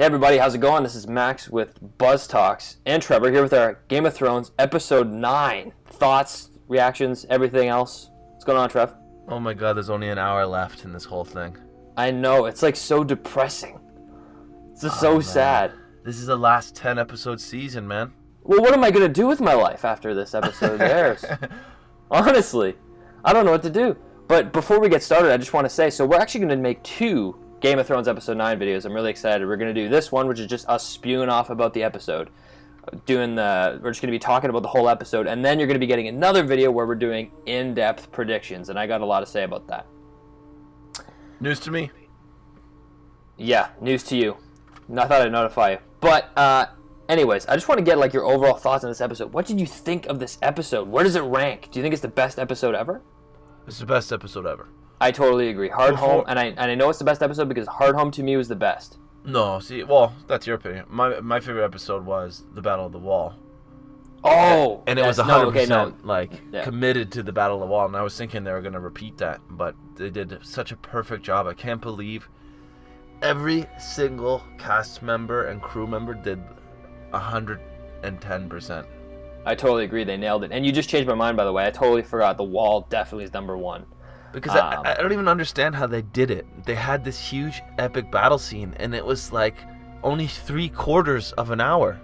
Hey everybody, how's it going? This is Max with BuzzTox and Trevor here with our Game of Thrones Episode 9. Thoughts, reactions, everything else. What's going on, Trev? Oh my god, there's only an hour left in this whole thing. I know, it's like so depressing. It's just so man. sad. This is the last 10 episode season, man. Well, what am I going to do with my life after this episode airs? Honestly, I don't know what to do. But before we get started, I just want to say, so we're actually going to make 2 Game of Thrones Episode 9 videos. I'm really excited. We're going to do this one, which is just us spewing off about the episode. We're just going to be talking about the whole episode, and then you're going to be getting another video where we're doing in-depth predictions, and I got a lot to say about that. News to me. Yeah, news to you. I thought I'd notify you. But, anyways, I just want to get, like, your overall thoughts on this episode. What did you think of this episode? Where does it rank? Do you think it's the best episode ever? It's the best episode ever. I totally agree. Hard Home, and I know it's the best episode because Hard Home to me was the best. No, see, well, that's your opinion. My favorite episode was the Battle of the Wall. Oh! And it was 100% committed to the Battle of the Wall, and I was thinking they were going to repeat that, but they did such a perfect job. I can't believe every single cast member and crew member did 110%. I totally agree. They nailed it. And you just changed my mind, by the way. I totally forgot. The Wall definitely is number 1. Because I don't even understand how they did it. They had this huge epic battle scene, and it was like only 3/4 of an hour.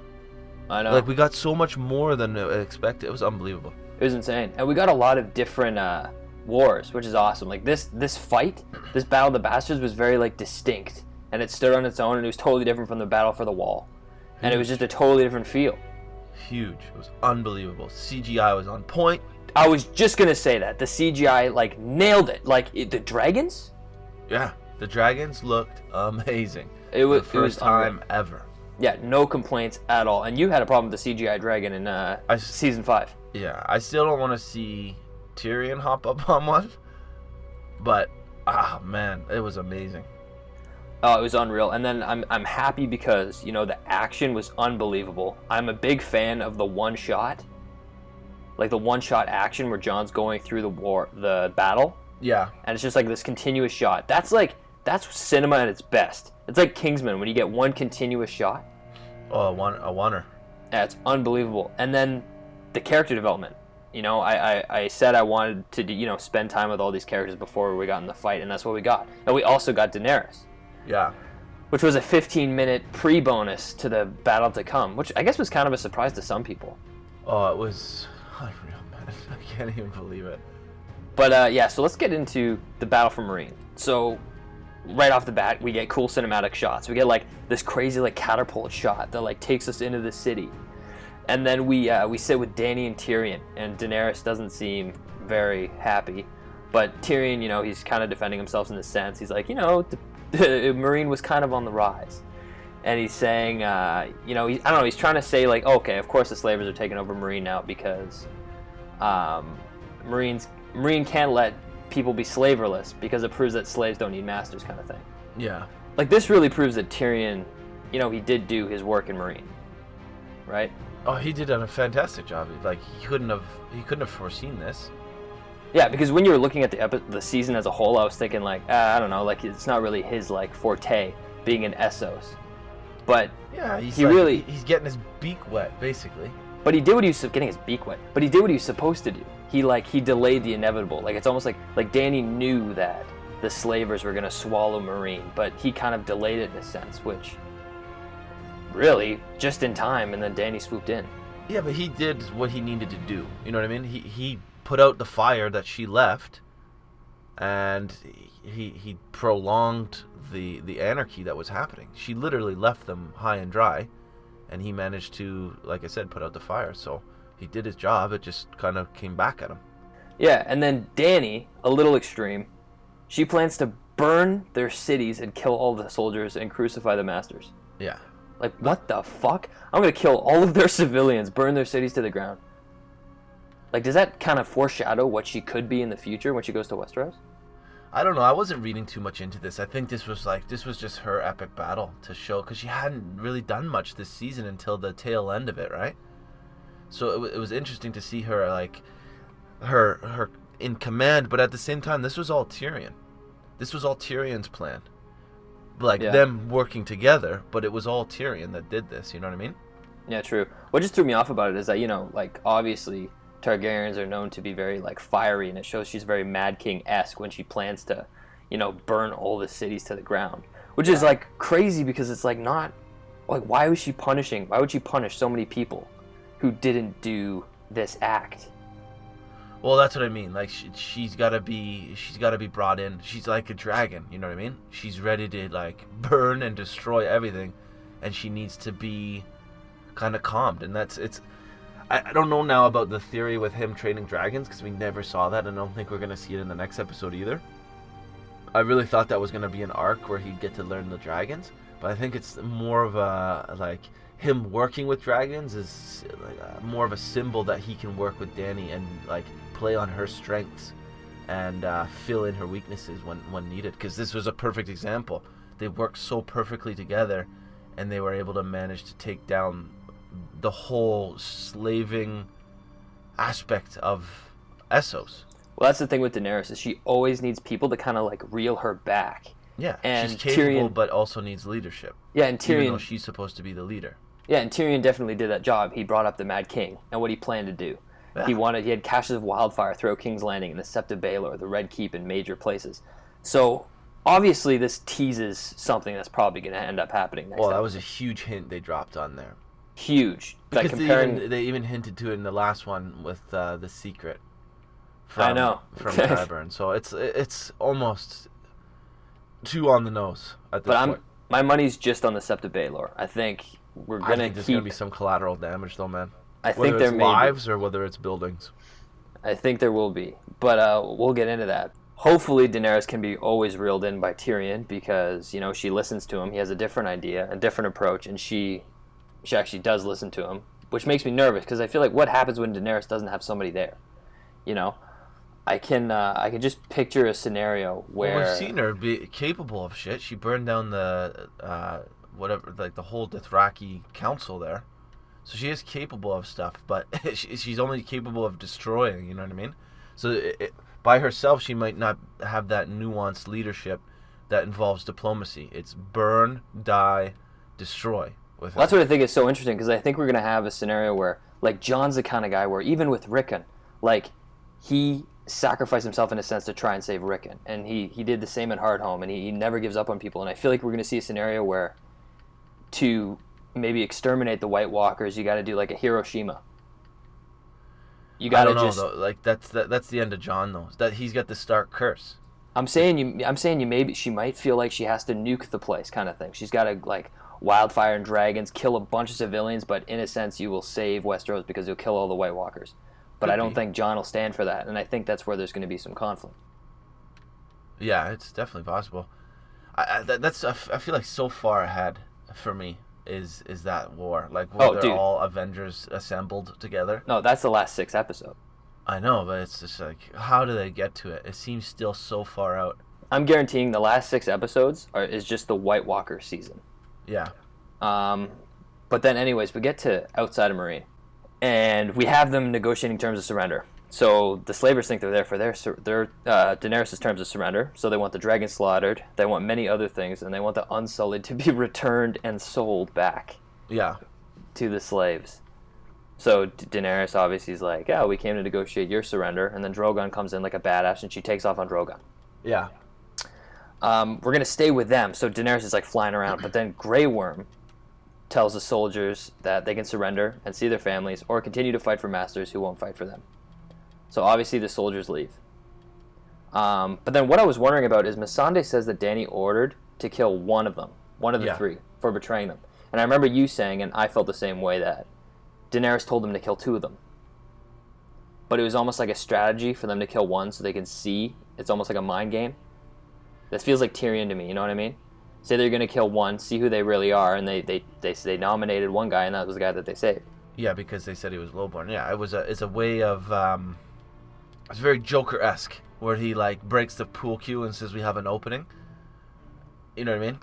I know. Like, we got so much more than expected. It was unbelievable. It was insane. And we got a lot of different wars, which is awesome. Like, this fight, this Battle of the Bastards was very, like, distinct. And it stood on its own, and it was totally different from the Battle for the Wall. And it was just a totally different feel. Huge. It was unbelievable. CGI was on point. I was just going to say that. The CGI, like, nailed it. Like, the dragons? Yeah. The dragons looked amazing. It was the first time ever. Yeah, no complaints at all. And you had a problem with the CGI dragon in Season 5. Yeah, I still don't want to see Tyrion hop up on one. But, man, it was amazing. Oh, it was unreal. And then I'm happy because, you know, the action was unbelievable. I'm a big fan of the one-shot. Like the one-shot action where Jon's going through the battle. Yeah. And it's just like this continuous shot. That's cinema at its best. It's like Kingsman when you get one continuous shot. Oh, a oneer. Yeah, it's unbelievable. And then the character development. You know, I said I wanted to, you know, spend time with all these characters before we got in the fight, and that's what we got. And we also got Daenerys. Yeah. Which was a 15-minute pre-bonus to the battle to come, which I guess was kind of a surprise to some people. Oh, it was unreal, man. I can't even believe it. But, yeah, so let's get into the Battle for Mareen. So, right off the bat, we get cool cinematic shots. We get, like, this crazy, like, catapult shot that, like, takes us into the city. And then we sit with Dany and Tyrion, and Daenerys doesn't seem very happy. But Tyrion, you know, he's kind of defending himself in the sense. He's like, you know, Marine was kind of on the rise. And he's saying, you know, I don't know, he's trying to say, like, okay, of course the slavers are taking over Marine now because Marine can't let people be slaverless because it proves that slaves don't need masters, kind of thing. Yeah. Like, this really proves that Tyrion, you know, he did do his work in Marine, right? Oh, he did a fantastic job. Like, he couldn't have foreseen this. Yeah, because when you were looking at the season as a whole, I was thinking, like, I don't know, like, it's not really his, like, forte, being an Essos. But yeah, he's getting his beak wet, basically. But he did what he was getting his beak wet. But he did what he was supposed to do. He delayed the inevitable. Like, it's almost like Dany knew that the slavers were gonna swallow Marine, but he kind of delayed it in a sense, which really just in time, and then Dany swooped in. Yeah, but he did what he needed to do. You know what I mean? He put out the fire that she left, and he prolonged the anarchy that was happening. She literally left them high and dry, and he managed to, like I said, put out the fire. So he did his job. It just kind of came back at him. Yeah, and then Dany, a little extreme, she plans to burn their cities and kill all the soldiers and crucify the masters. Yeah. Like, what the fuck? I'm gonna kill all of their civilians, burn their cities to the ground. Like, does that kind of foreshadow what she could be in the future when she goes to Westeros? I don't know. I wasn't reading too much into this. I think this was just her epic battle to show, because she hadn't really done much this season until the tail end of it, right? So it was interesting to see her, like, her in command, but at the same time, this was all Tyrion. This was all Tyrion's plan. like Yeah. them working together, but it was all Tyrion that did this. You know what I mean? Yeah, true. What just threw me off about it is that, like, obviously Targaryens are known to be very, like, fiery, and it shows she's very Mad King-esque when she plans to, burn all the cities to the ground. Which is, like, crazy because it's, like, not... Like, why would she punish so many people who didn't do this act? Well, that's what I mean. Like, she's gotta be brought in. She's like a dragon, you know what I mean? She's ready to, like, burn and destroy everything, and she needs to be kind of calmed. And I don't know now about the theory with him training dragons, because we never saw that, and I don't think we're gonna see it in the next episode either. I really thought that was gonna be an arc where he'd get to learn the dragons, but I think it's more of a, like, him working with dragons is like more of a symbol that he can work with Dany and, like, play on her strengths and fill in her weaknesses when needed. Because this was a perfect example. They worked so perfectly together, and they were able to manage to take down the whole slaving aspect of Essos. Well, that's the thing with Daenerys, is she always needs people to kind of, like, reel her back. Yeah, and she's capable, Tyrion, but also needs leadership. Yeah, and Tyrion... Even though she's supposed to be the leader. Yeah, and Tyrion definitely did that job. He brought up the Mad King and what he planned to do. Yeah. He had caches of wildfire throughout King's Landing and the Sept of Baelor, the Red Keep, in major places. So, obviously, this teases something that's probably going to end up happening next. Well, that was a huge hint they dropped on there. Huge. Because they even hinted to it in the last one with the secret from Tyburn. So it's almost too on the nose at this point. My money's just on the Sept of Baelor. I think we're going to keep... there's going to be some collateral damage, though, man. Whether it's lives or whether it's buildings. I think there will be. But we'll get into that. Hopefully Daenerys can be always reeled in by Tyrion because, she listens to him. He has a different idea, a different approach, and she actually does listen to him, which makes me nervous because I feel like what happens when Daenerys doesn't have somebody there? I can just picture a scenario where... Well, we've seen her be capable of shit. She burned down the, the whole Dothraki council there. So she is capable of stuff, but she's only capable of destroying, you know what I mean? So by herself, she might not have that nuanced leadership that involves diplomacy. It's burn, die, destroy. With her. That's what I think is so interesting, because I think we're going to have a scenario where, like, Jon's the kind of guy where, even with Rickon, like, he sacrificed himself in a sense to try and save Rickon, and he did the same at Hardhome, and he never gives up on people, and I feel like we're going to see a scenario where to maybe exterminate the White Walkers, you got to do like a Hiroshima. You got to just... though. Like, that's the end of Jon, though. That he's got the Stark curse. I'm saying you maybe she might feel like she has to nuke the place, kind of thing. She's got to, like, wildfire and dragons, kill a bunch of civilians, but in a sense you will save Westeros because you'll kill all the White Walkers. But I don't think Jon will stand for that, and I think that's where there's going to be some conflict. Yeah, it's definitely possible. I feel like so far ahead for me is that war, like where they're all Avengers assembled together. No, that's the last 6 episodes. I know, but it's just like, how do they get to it? It seems still so far out. I'm guaranteeing the last 6 episodes is just the White Walker season. Yeah. But then, anyways, we get to outside of Meereen, and we have them negotiating terms of surrender. So the slavers think they're there for their Daenerys' terms of surrender. So they want the dragon slaughtered, they want many other things, and they want the Unsullied to be returned and sold back. Yeah. To the slaves. So Daenerys obviously is like, yeah, we came to negotiate your surrender, and then Drogon comes in like a badass, and she takes off on Drogon. Yeah. We're gonna stay with them. So Daenerys is like flying around, but then Grey Worm tells the soldiers that they can surrender and see their families, or continue to fight for masters who won't fight for them. So obviously the soldiers leave. But then what I was wondering about is Melisandre says that Dany ordered to kill one of them, one of the 3, for betraying them. And I remember you saying, and I felt the same way, that Daenerys told them to kill 2 of them. But it was almost like a strategy for them to kill one so they can see. It's almost like a mind game. This feels like Tyrion to me, you know what I mean? Say they're going to kill one, see who they really are, and they nominated one guy, and that was the guy that they saved. Yeah, because they said he was lowborn. Yeah, it's a way of... it's very Joker-esque, where he, like, breaks the pool cue and says we have an opening. You know what I mean?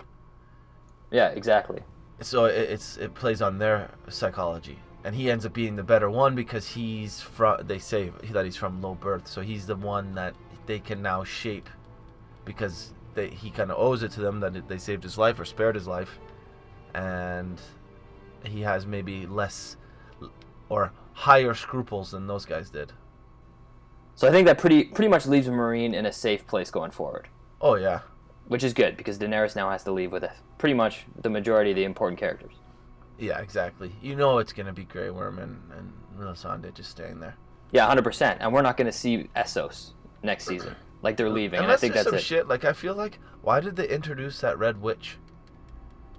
Yeah, exactly. So it plays on their psychology. And he ends up being the better one because they say that he's from low birth, so he's the one that they can now shape because he kind of owes it to them that they saved his life or spared his life, and he has maybe less or higher scruples than those guys did. So I think that pretty much leaves Meereen in a safe place going forward. Oh yeah, which is good because Daenerys now has to leave with pretty much the majority of the important characters. Yeah, exactly. You know it's gonna be Grey Worm and Melisandre just staying there. Yeah, 100%. And we're not gonna see Essos next season. Like they're leaving, and I think that's some it. Shit. Like I feel like why did they introduce that Red Witch?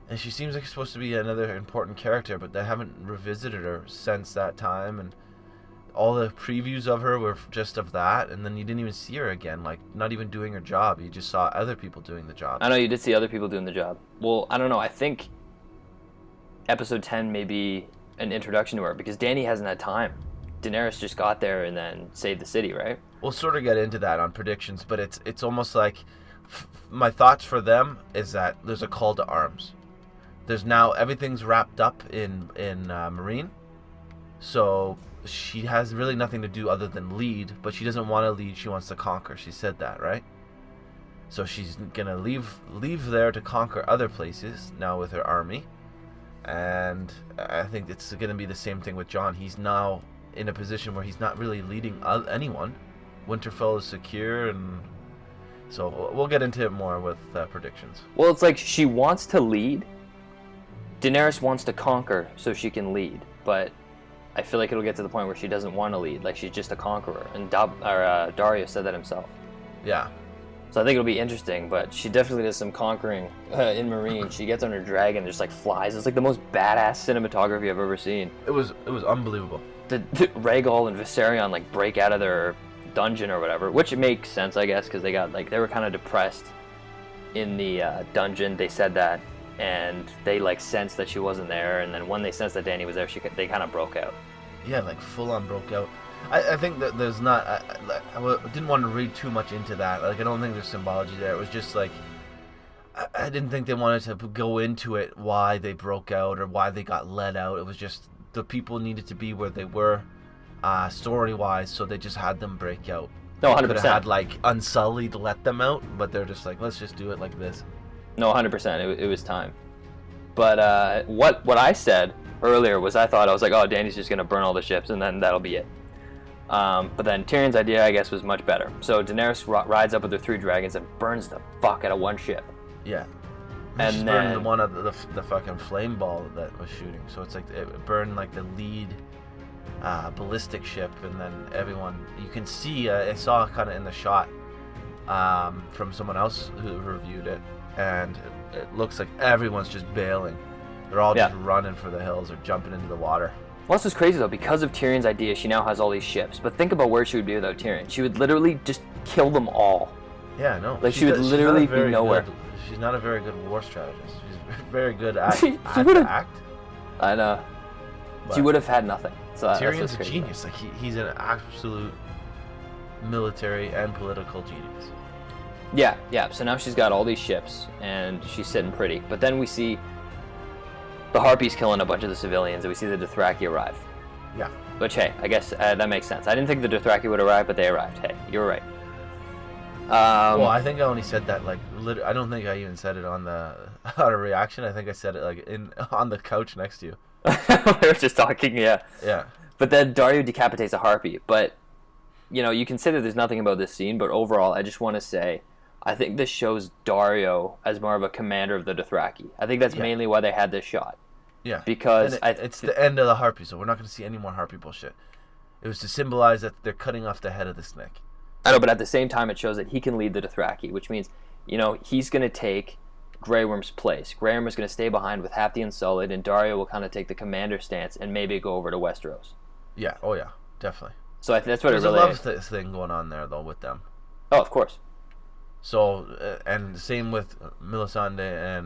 And she seems like she's supposed to be another important character, but they haven't revisited her since that time, and all the previews of her were just of that, and then you didn't even see her again, like not even doing her job. You just saw other people doing the job. I know you did see other people doing the job. Well, I don't know. I think episode 10 may be an introduction to her because Dany hasn't had time. Daenerys just got there and then saved the city, right? We'll sort of get into that on predictions, but it's almost like my thoughts for them is that there's a call to arms. There's now everything's wrapped up in Meereen, so she has really nothing to do other than lead, but she doesn't want to lead. She wants to conquer. She said that, right? So she's gonna leave there to conquer other places now with her army, and I think it's gonna be the same thing with Jon. He's now in a position where he's not really leading anyone. Winterfell is secure, and so we'll get into it more with predictions. Well, it's like she wants to lead. Daenerys wants to conquer so she can lead, but I feel like it'll get to the point where she doesn't want to lead, like she's just a conqueror, and Daario said that himself. Yeah. So I think it'll be interesting, but she definitely does some conquering in Meereen. She gets on her dragon, just like flies. It's like the most badass cinematography I've ever seen. It was unbelievable. The Rhaegal and Viserion like break out of their dungeon or whatever, which makes sense, I guess, because they were kind of depressed in the dungeon. They said that, and they like sensed that she wasn't there, and then when they sensed that Dany was there, they kind of broke out. Yeah, like full on broke out. I think that there's not. I didn't want to read too much into that. Like I don't think there's symbology there. It was just like I didn't think they wanted to go into it why they broke out or why they got let out. It was just the people needed to be where they were, story wise, so they just had them break out. No, 100%. Could have had like Unsullied let them out, but they're just like, let's just do it like this. No, 100%. It was time. But what I said earlier was I was like, oh, Dany's just gonna burn all the ships and then that'll be it. But then Tyrion's idea, I guess, was much better. So Daenerys rides up with her 3 dragons and burns the fuck out of one ship. Yeah. And she then burned one of the fucking flame ball that was shooting. So it's like it burned like the lead ballistic ship, and then everyone you can see. I saw kind of in the shot from someone else who reviewed it, and it looks like everyone's just bailing. They're all just running for the hills or jumping into the water. Well, this is crazy though. Because of Tyrion's idea, she now has all these ships. But think about where she would be without Tyrion. She would literally just kill them all. Yeah, I know. Like she would literally be nowhere. She's not a very good war strategist. She's very good at act. I know. But she would have had nothing. So Tyrion's a genius. Like he's an absolute military and political genius. Yeah. So now she's got all these ships and she's sitting pretty. But then we see the Harpies killing a bunch of the civilians, and we see the Dothraki arrive. Yeah. Which, hey, I guess that makes sense. I didn't think the Dothraki would arrive, but they arrived. Hey, you were right. Well, I think I only said that like I don't think I even said it on a reaction. I think I said it like on the couch next to you. We were just talking, yeah. Yeah. But then Daario decapitates a Harpy. But you can say that there's nothing about this scene, but overall, I just want to say, I think this shows Daario as more of a commander of the Dothraki. I think that's mainly why they had this shot. Yeah. Because it's the end of the Harpy, so we're not going to see any more Harpy bullshit. It was to symbolize that they're cutting off the head of the snake. I know, but at the same time, it shows that he can lead the Dothraki, which means, he's going to take Grey Worm's place. Grey Worm is going to stay behind with half the Unsullied, and Daario will kind of take the commander stance and maybe go over to Westeros. Yeah, oh yeah, definitely. So that's what There's it really is. There's a love thing going on there, though, with them. Oh, of course. So, and the same with Melisandre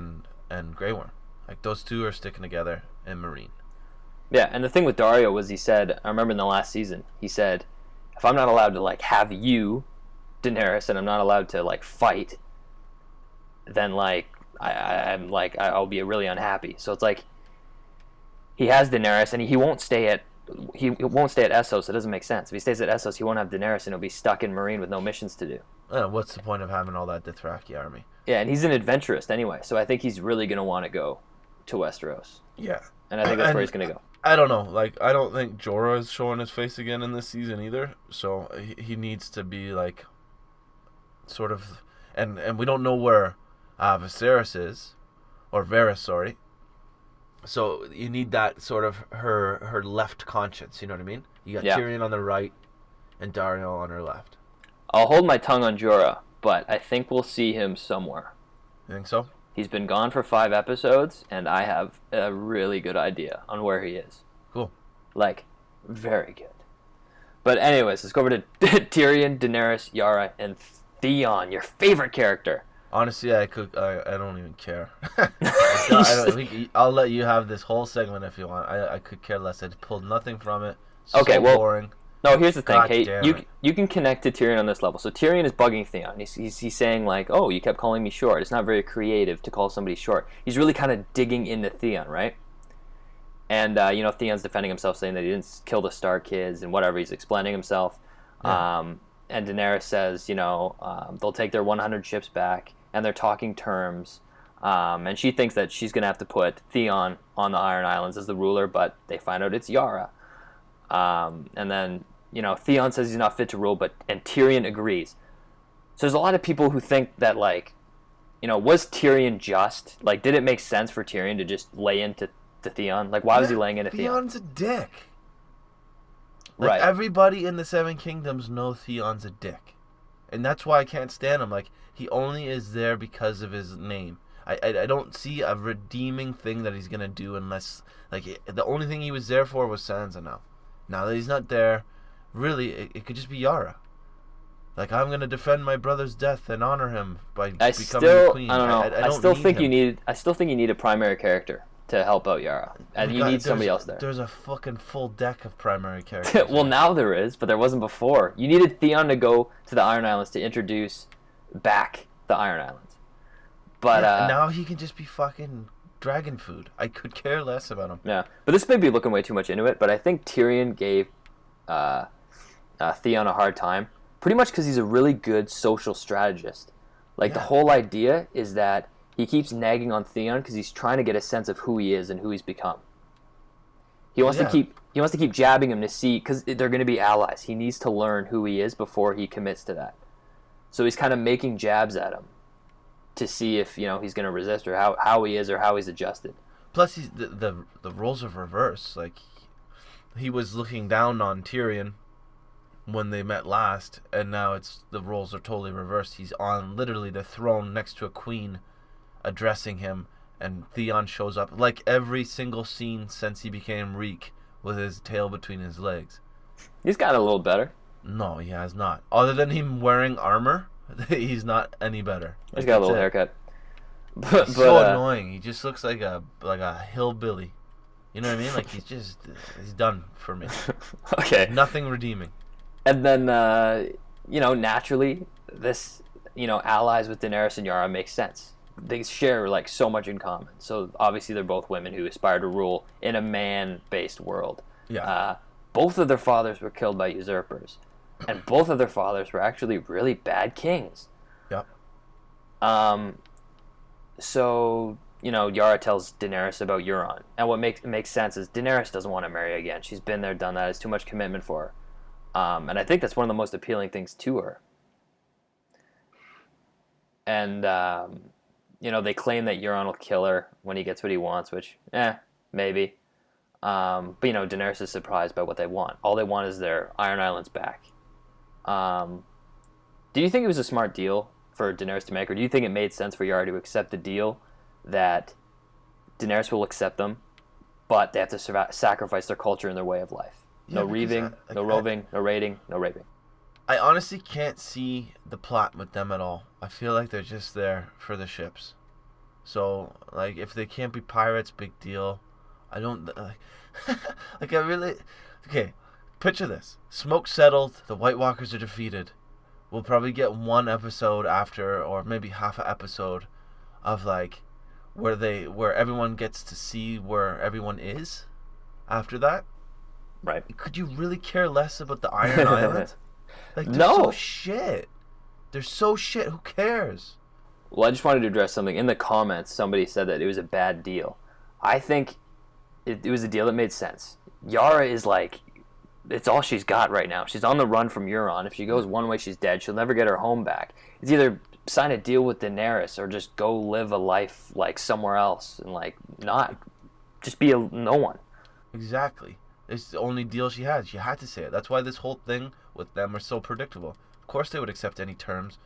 and Grey Worm. Like, those two are sticking together in Meereen. Yeah, and the thing with Daario was he said, I remember in the last season, he said, if I'm not allowed to, have you, Daenerys, and I'm not allowed to, fight, then, I'll be really unhappy. So it's like, he has Daenerys, and he won't stay at Essos. It doesn't make sense. If he stays at Essos, he won't have Daenerys, and he'll be stuck in Meereen with no missions to do. What's the point of having all that Dothraki army? Yeah, and he's an adventurist anyway, so I think he's really going to want to go to Westeros. Yeah. And I think that's where he's going to go. I don't know. Like, I don't think Jorah is showing his face again in this season either. So he needs to be like, sort of, and we don't know where Viserys is, or Varys, sorry. So you need that sort of her left conscience. You know what I mean? You got Tyrion on the right, and Daario on her left. I'll hold my tongue on Jorah, but I think we'll see him somewhere. You think so? He's been gone for 5 episodes, and I have a really good idea on where he is. Cool. Like, very good. But anyways, let's go over to Tyrion, Daenerys, Yara, and Theon, your favorite character. Honestly, I don't even care. I'll let you have this whole segment if you want. I could care less. I pulled nothing from it. Okay, so well, boring. No, here's the thing, God Kate. You can connect to Tyrion on this level. So Tyrion is bugging Theon. He's saying, like, oh, you kept calling me short. It's not very creative to call somebody short. He's really kind of digging into Theon, right? And, Theon's defending himself, saying that he didn't kill the Stark kids and whatever. He's explaining himself. Yeah. And Daenerys says, they'll take their 100 ships back, and they're talking terms. And she thinks that she's going to have to put Theon on the Iron Islands as the ruler, but they find out it's Yara. And then, Theon says he's not fit to rule, and Tyrion agrees. So there's a lot of people who think that, like, was Tyrion just? Like, did it make sense for Tyrion to just lay into Theon? Like, why was he laying into Theon? Theon's a dick. Like, right. Everybody in the Seven Kingdoms know Theon's a dick. And that's why I can't stand him. Like, he only is there because of his name. I don't see a redeeming thing that he's going to do unless, like, the only thing he was there for was Sansa now. Now that he's not there, really, it could just be Yara. Like, I'm going to defend my brother's death and honor him by becoming the queen. I don't know. I still think you need a primary character to help out Yara. And you need somebody else there. There's a fucking full deck of primary characters. Well, now there is, but there wasn't before. You needed Theon to go to the Iron Islands to introduce back the Iron Islands. But now he can just be fucking dragon food. I could care less about him. Yeah, but this may be looking way too much into it, but I think Tyrion gave Theon a hard time, pretty much because he's a really good social strategist. Like, the whole idea is that he keeps nagging on Theon because he's trying to get a sense of who he is and who he's become. He wants to keep jabbing him to see, because they're going to be allies. He needs to learn who he is before he commits to that. So he's kind of making jabs at him to see if he's going to resist, or how he is, or how he's adjusted. Plus, the roles are reversed. Like, he was looking down on Tyrion when they met last, and now the roles are totally reversed. He's on literally the throne next to a queen, addressing him, and Theon shows up like every single scene since he became Reek with his tail between his legs. He's gotten a little better. No, he has not. Other than him wearing armor, he's not any better. He's got a little haircut. He's so annoying. He just looks like a hillbilly. You know what I mean? Like, he's done for me. Okay. Nothing redeeming. And then, naturally, this, allies with Daenerys and Yara makes sense. They share, like, so much in common. So, obviously, they're both women who aspire to rule in a man-based world. Yeah. Both of their fathers were killed by usurpers. And both of their fathers were actually really bad kings. Yep. So, Yara tells Daenerys about Euron. And what makes sense is Daenerys doesn't want to marry again. She's been there, done that. It's too much commitment for her. And I think that's one of the most appealing things to her. And, they claim that Euron will kill her when he gets what he wants, which, maybe. But, Daenerys is surprised by what they want. All they want is their Iron Islands back. Do you think it was a smart deal for Daenerys to make, or do you think it made sense for Yara to accept the deal that Daenerys will accept them, but they have to sacrifice their culture and their way of life? No reaving, no roving, no raiding, no raping. I honestly can't see the plot with them at all. I feel like they're just there for the ships. So, like, if they can't be pirates, big deal. I don't... like, I really... Okay, picture this. Smoke settled, the White Walkers are defeated. We'll probably get one episode after, or maybe half an episode, of, like, where everyone gets to see where everyone is after that. Right. Could you really care less about the Iron Islands? Like, they're no. so shit. They're so shit. Who cares? Well, I just wanted to address something. In the comments, somebody said that it was a bad deal. I think it was a deal that made sense. Yara is like, it's all she's got right now. She's on the run from Euron. If she goes one way, she's dead. She'll never get her home back. It's either sign a deal with Daenerys or just go live a life like somewhere else and like not just be no one. Exactly. It's the only deal she had. She had to say it. That's why this whole thing with them are so predictable. Of course they would accept any terms.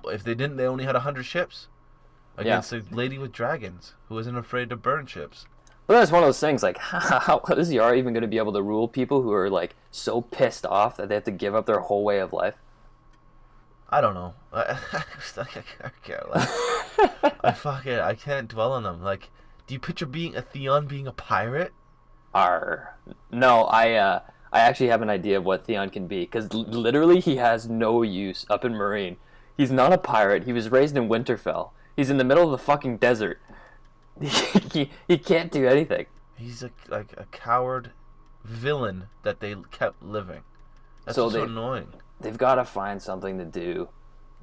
If they didn't, they only had 100 ships against a lady with dragons who isn't afraid to burn ships. But that's one of those things, like, how is Yara even going to be able to rule people who are, like, so pissed off that they have to give up their whole way of life? I don't know. I can't dwell on them. Like, do you picture being a Theon being a pirate? No, I actually have an idea of what Theon can be, because literally he has no use up in Meereen. He's not a pirate. He was raised in Winterfell. He's in the middle of the fucking desert. He can't do anything. He's like a coward villain that they kept living. That's so annoying. They've got to find something to do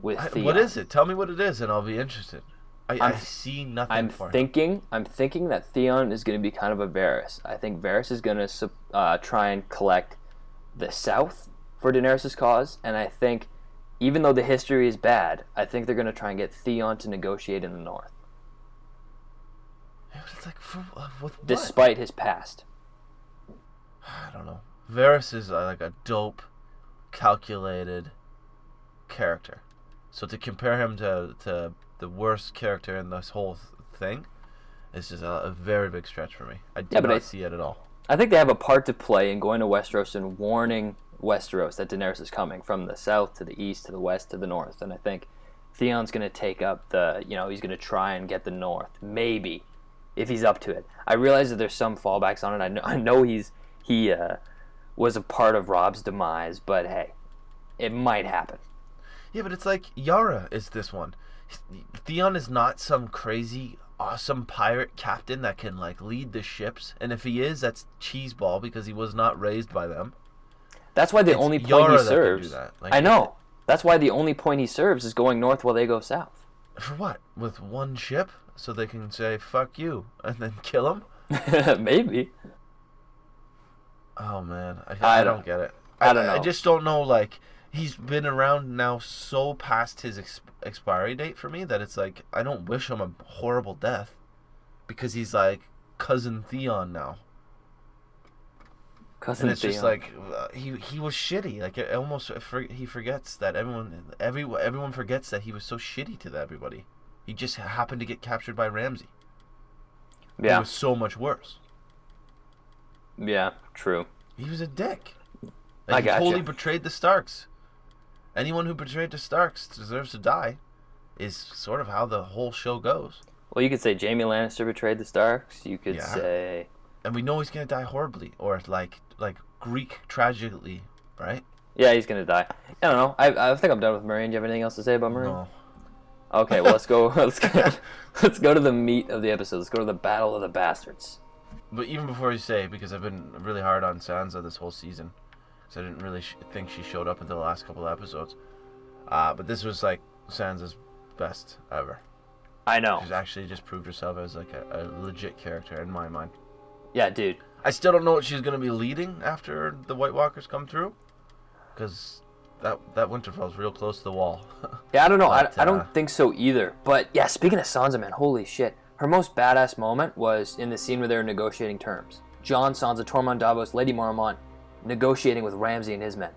with Theon. What is it? Tell me what it is, and I'll be interested. I see nothing for him. I'm thinking that Theon is going to be kind of a Varys. I think Varys is going to try and collect the South for Daenerys' cause, and I think, even though the history is bad, I think they're going to try and get Theon to negotiate in the North. It's like, with what? Despite his past. I don't know. Varys is like a dope, calculated character. So to compare him to the worst character in this whole thing is just a very big stretch for me. I do not see it at all. I think they have a part to play in going to Westeros and warning Westeros that Daenerys is coming from the south to the east to the west to the north. And I think Theon's going to take up he's going to try and get the north. Maybe. If he's up to it. I realize that there's some fallbacks on it. I know he was a part of Robb's demise, but hey, it might happen. Yeah, but it's like Yara is this one. Theon is not some crazy, awesome pirate captain that can like lead the ships. And if he is, that's cheeseball because he was not raised by them. That's why the only point he serves. Like, I know. That's why the only point he serves is going north while they go south. For what? With one ship? So they can say, fuck you, and then kill him? Maybe. Oh, man. I don't get it. I don't know. I just don't know, like, he's been around now so past his expiry date for me that it's like, I don't wish him a horrible death. Because he's like Cousin Theon now. Cousin Theon. And it's just like, he was shitty. Like, it almost, he forgets that everyone forgets that he was so shitty to everybody. He just happened to get captured by Ramsay. Yeah. It was so much worse. Yeah, true. He was a dick. I He gotcha. totally betrayed the Starks. Anyone who betrayed the Starks deserves to die, is sort of how the whole show goes. Well, you could say Jaime Lannister betrayed the Starks. You could say... And we know he's going to die horribly, or like Greek tragically, right? Yeah, he's going to die. I don't know. I think I'm done with Meereen. Do you have anything else to say about Meereen? No. Okay, well, let's go to the meat of the episode. Let's go to the Battle of the Bastards. But even before you say, because I've been really hard on Sansa this whole season, because I didn't really think she showed up until the last couple of episodes. But this was like Sansa's best ever. I know. She's actually just proved herself as like a legit character in my mind. Yeah, dude. I still don't know what she's going to be leading after the White Walkers come through, because that Winterfell's real close to the wall. Yeah, I don't know. But, I don't think so either. But yeah, speaking of Sansa, man, holy shit. Her most badass moment was in the scene where they were negotiating terms. Jon, Sansa, Tormund, Davos, Lady Mormont negotiating with Ramsay and his men.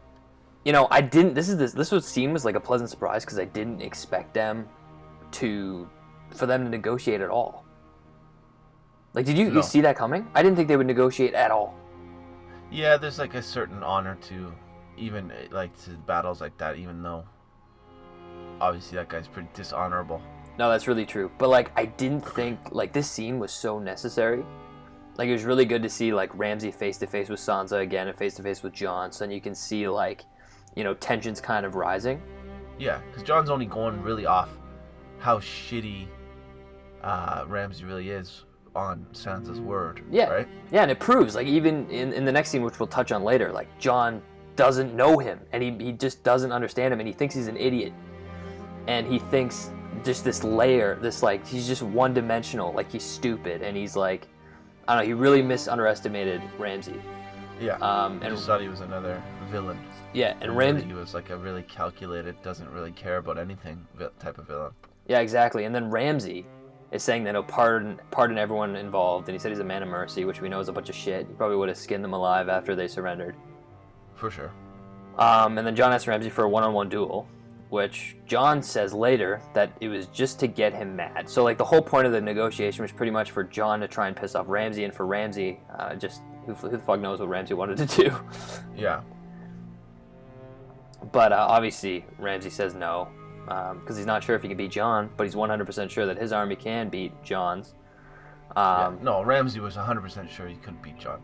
You know, this scene was like a pleasant surprise because I didn't expect for them to negotiate at all. Like, did you see that coming? I didn't think they would negotiate at all. Yeah, there's like a certain honor to even like to battles like that, even though obviously that guy's pretty dishonorable. No, that's really true. But like, I didn't think like this scene was so necessary. Like, it was really good to see like Ramsay face to face with Sansa again and face to face with Jon, so then you can see like, you know, tensions kind of rising. Yeah, because Jon's only going really off how shitty Ramsay really is on Sansa's word. Yeah, right? Yeah, and it proves like even in the next scene, which we'll touch on later, like Jon doesn't know him and he just doesn't understand him and he thinks he's an idiot. and he thinks just this layer, this like he's just one-dimensional, like he's stupid, and he's like, I don't know, he really underestimated Ramsay. Yeah. And I just thought he was another villain. Yeah, and Ramsay. He was like a really calculated, doesn't really care about anything type of villain. Yeah, exactly. And then Ramsay is saying that he'll pardon everyone involved, and he said he's a man of mercy, which we know is a bunch of shit. He probably would have skinned them alive after they surrendered. For sure. And then Jon asks Ramsay for a one-on-one duel, which Jon says later that it was just to get him mad. So like the whole point of the negotiation was pretty much for Jon to try and piss off Ramsay, and for Ramsay, just who the fuck knows what Ramsay wanted to do. Yeah. But obviously Ramsay says no, because he's not sure if he can beat Jon, but he's 100% sure that his army can beat Jon's. No, Ramsay was 100% sure he couldn't beat Jon.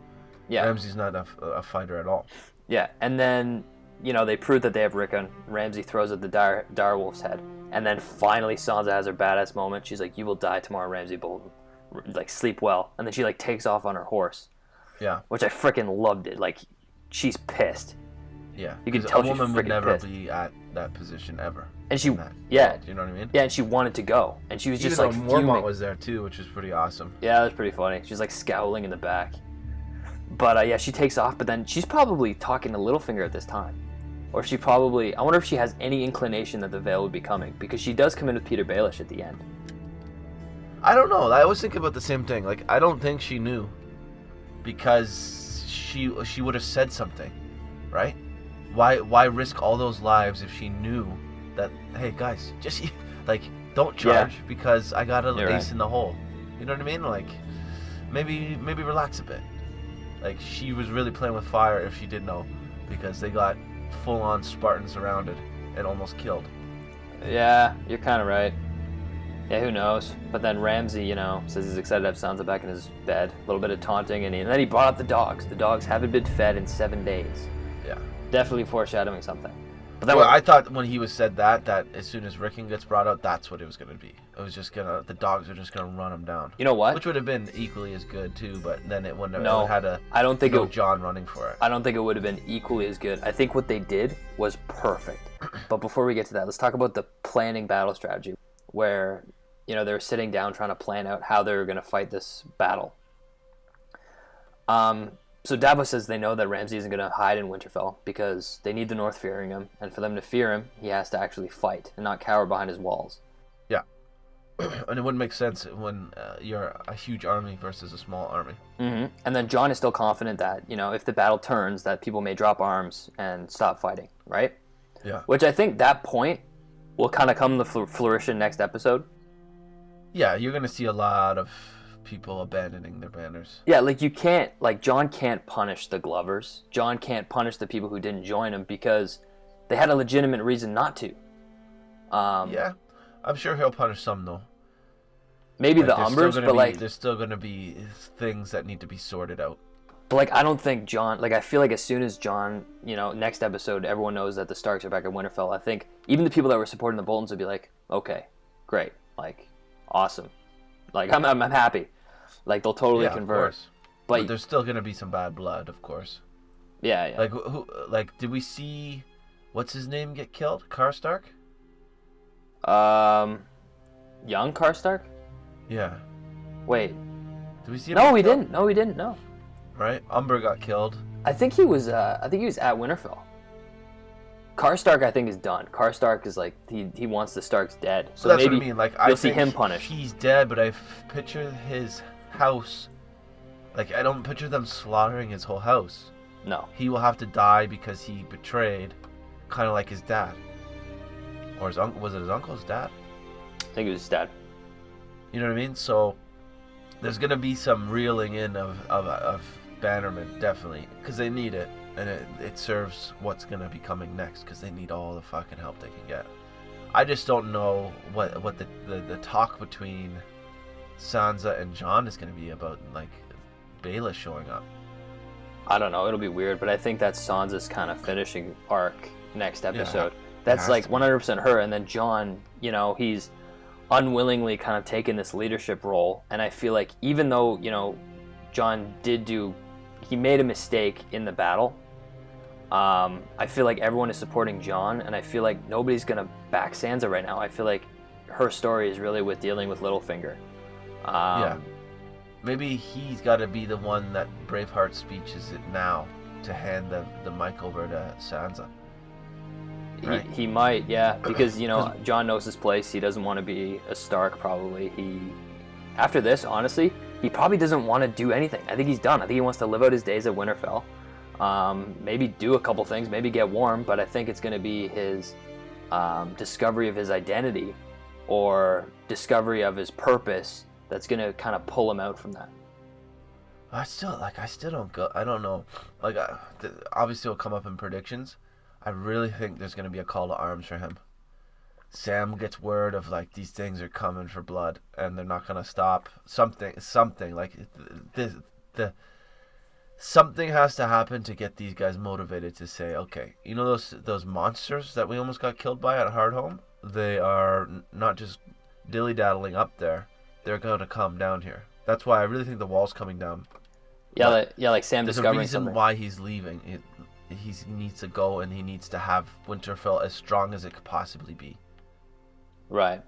Yeah. Ramsay's not a fighter at all. Yeah, and then, they prove that they have Rickon. Ramsay throws at the direwolf's head. And then finally Sansa has her badass moment. She's like, you will die tomorrow, Ramsay Bolton. Like, sleep well. And then she, like, takes off on her horse. Yeah. Which I freaking loved it. Like, she's pissed. Yeah. You can tell a woman would never pissed. be at that position ever. And she, world, you know what I mean? Yeah, and she wanted to go. And she was just, Even like, though Mormont fuming. was there, too, which was pretty awesome. Yeah, that was pretty funny. She's, like, scowling in the back. But, yeah, she takes off, but then she's probably talking to Littlefinger at this time. Or she probably... I wonder if she has any inclination that the Vale would be coming. Because she does come in with Peter Baelish at the end. I don't know. I was thinking about the same thing. Like, I don't think she knew. Because she would have said something. Right? Why risk all those lives if she knew that, hey, guys, just, like, don't charge because I got an ace in the hole. You know what I mean? Like, maybe relax a bit. Like, she was really playing with fire if she did know, because they got full-on Spartans surrounded and almost killed. Yeah, you're kind of right. Yeah, who knows? But then Ramsay, says he's excited to have Sansa back in his bed. A little bit of taunting, and then he brought up the dogs. The dogs haven't been fed in 7 days. Yeah. Definitely foreshadowing something. But then I thought when he was said that as soon as Rickon gets brought out, that's what it was going to be. It was just the dogs are just going to run him down. You know what? Which would have been equally as good too, but then it wouldn't have. No, it had a. I don't think Jon running for it. I don't think it would have been equally as good. I think what they did was perfect. But before we get to that, let's talk about the planning battle strategy, where they were sitting down trying to plan out how they were going to fight this battle. So Davos says they know that Ramsay isn't going to hide in Winterfell because they need the North fearing him, and for them to fear him, he has to actually fight and not cower behind his walls. Yeah. And it wouldn't make sense when you're a huge army versus a small army. Mm-hmm. And then Jon is still confident that, if the battle turns, that people may drop arms and stop fighting, right? Yeah. Which I think that point will kind of come to fruition next episode. Yeah, you're going to see a lot of people abandoning their banners. Yeah, Jon can't punish the Glovers. Jon can't punish the people who didn't join him because they had a legitimate reason not to. Yeah, I'm sure he'll punish some though. Maybe the Umbers, but there's still going to be things that need to be sorted out. But I don't think Jon, I feel like as soon as Jon, next episode, everyone knows that the Starks are back at Winterfell. I think even the people that were supporting the Boltons would be like, okay, great, awesome. I'm happy. They'll totally convert. Of course. But there's still gonna be some bad blood, of course. Yeah. Did we see what's his name get killed? Karstark? Young Karstark? Yeah. Wait. Did we see him? No, we didn't. No, we didn't. No. Right? Umber got killed. I think he was at Winterfell. Karstark, I think, is done. Karstark is he wants the Starks dead. So that's maybe what I mean. you'll see him punished. He's dead, but I picture his house. I don't picture them slaughtering his whole house. No. He will have to die because he betrayed, kind of like his dad. Or his uncle. Was it his uncle's dad? I think it was his dad. You know what I mean? So there's gonna be some reeling in of bannermen, definitely, because they need it. And it serves what's going to be coming next, because they need all the fucking help they can get. I just don't know what the talk between Sansa and Jon is going to be about, Baelish showing up. I don't know. It'll be weird, but I think that's Sansa's kind of finishing arc next episode. Yeah, that's 100% her. And then Jon, he's unwillingly kind of taken this leadership role. And I feel like even though, Jon he made a mistake in the battle, I feel like everyone is supporting Jon, and I feel like nobody's gonna back Sansa right now. I feel like her story is really with dealing with Littlefinger. Yeah. Maybe he's got to be the one that Braveheart speeches it now to hand the mic over to Sansa. Right? He might, yeah, because Jon knows his place. He doesn't want to be a Stark. Probably after this, honestly, he probably doesn't want to do anything. I think he's done. I think he wants to live out his days at Winterfell. Maybe do a couple things, maybe get warm, but I think it's going to be his discovery of his identity or discovery of his purpose that's going to kind of pull him out from that. I still don't go. I don't know. Like, obviously, it'll come up in predictions. I really think there's going to be a call to arms for him. Sam gets word of, like, these things are coming for blood, and they're not going to stop. Something like something has to happen to get these guys motivated to say, okay, those monsters that we almost got killed by at Hardhome, they are not just dilly-daddling up there. They're going to come down here. That's why I really think the wall's coming down. Yeah, like Sam discovering there's a reason something. why he's leaving. He needs to go, and he needs to have Winterfell as strong as it could possibly be. Right.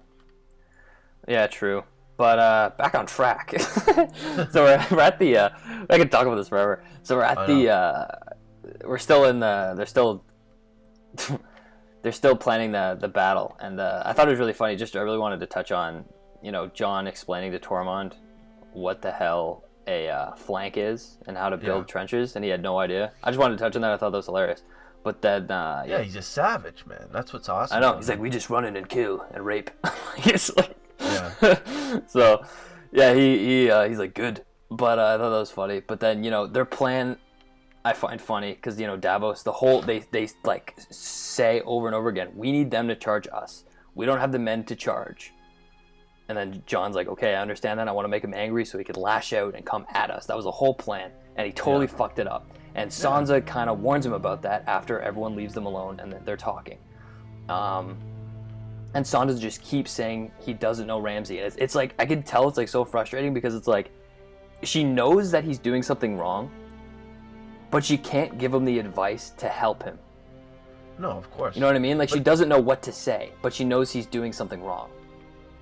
Yeah, true. But back on track. So we're at the. I could talk about this forever. So we're at the. We're still in the. They're still planning the battle, and I thought it was really funny. I really wanted to touch on, Jon explaining to Tormund what the hell a flank is and how to build trenches, and he had no idea. I just wanted to touch on that. I thought that was hilarious. But then, he's a savage, man. That's what's awesome. I know. He's like, we just run in and kill and rape. He's like, yeah. So, yeah, he's like, good. But I thought that was funny. But then, their plan, I find funny because Davos, they like say over and over again, we need them to charge us. We don't have the men to charge. And then Jon's like, okay, I understand that. I want to make him angry so he could lash out and come at us. That was the whole plan. And he totally fucked it up. And Sansa kind of warns him about that after everyone leaves them alone and they're talking. And Sansa just keeps saying he doesn't know Ramsay. And it's like, I can tell it's like so frustrating because it's like, she knows that he's doing something wrong, but she can't give him the advice to help him. No, of course. You know what I mean? Like, she doesn't know what to say, but she knows he's doing something wrong.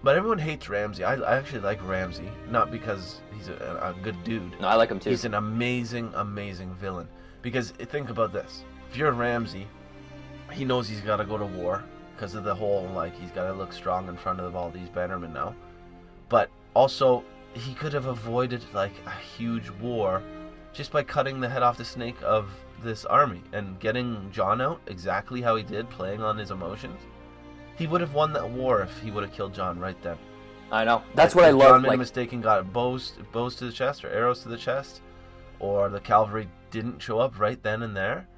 But everyone hates Ramsay. I actually like Ramsay, not because he's a good dude. No, I like him too. He's an amazing, amazing villain. Because think about this. If you're Ramsay, he knows he's got to go to war because of the whole, like, he's got to look strong in front of all these bannermen now. But also, he could have avoided, like, a huge war just by cutting the head off the snake of this army and getting Jon out exactly how he did, playing on his emotions. He would have won that war if he would have killed Jon right then. I know. That's what I love. Jon made a mistake and got bows to the chest or arrows to the chest, or the cavalry didn't show up right then and there,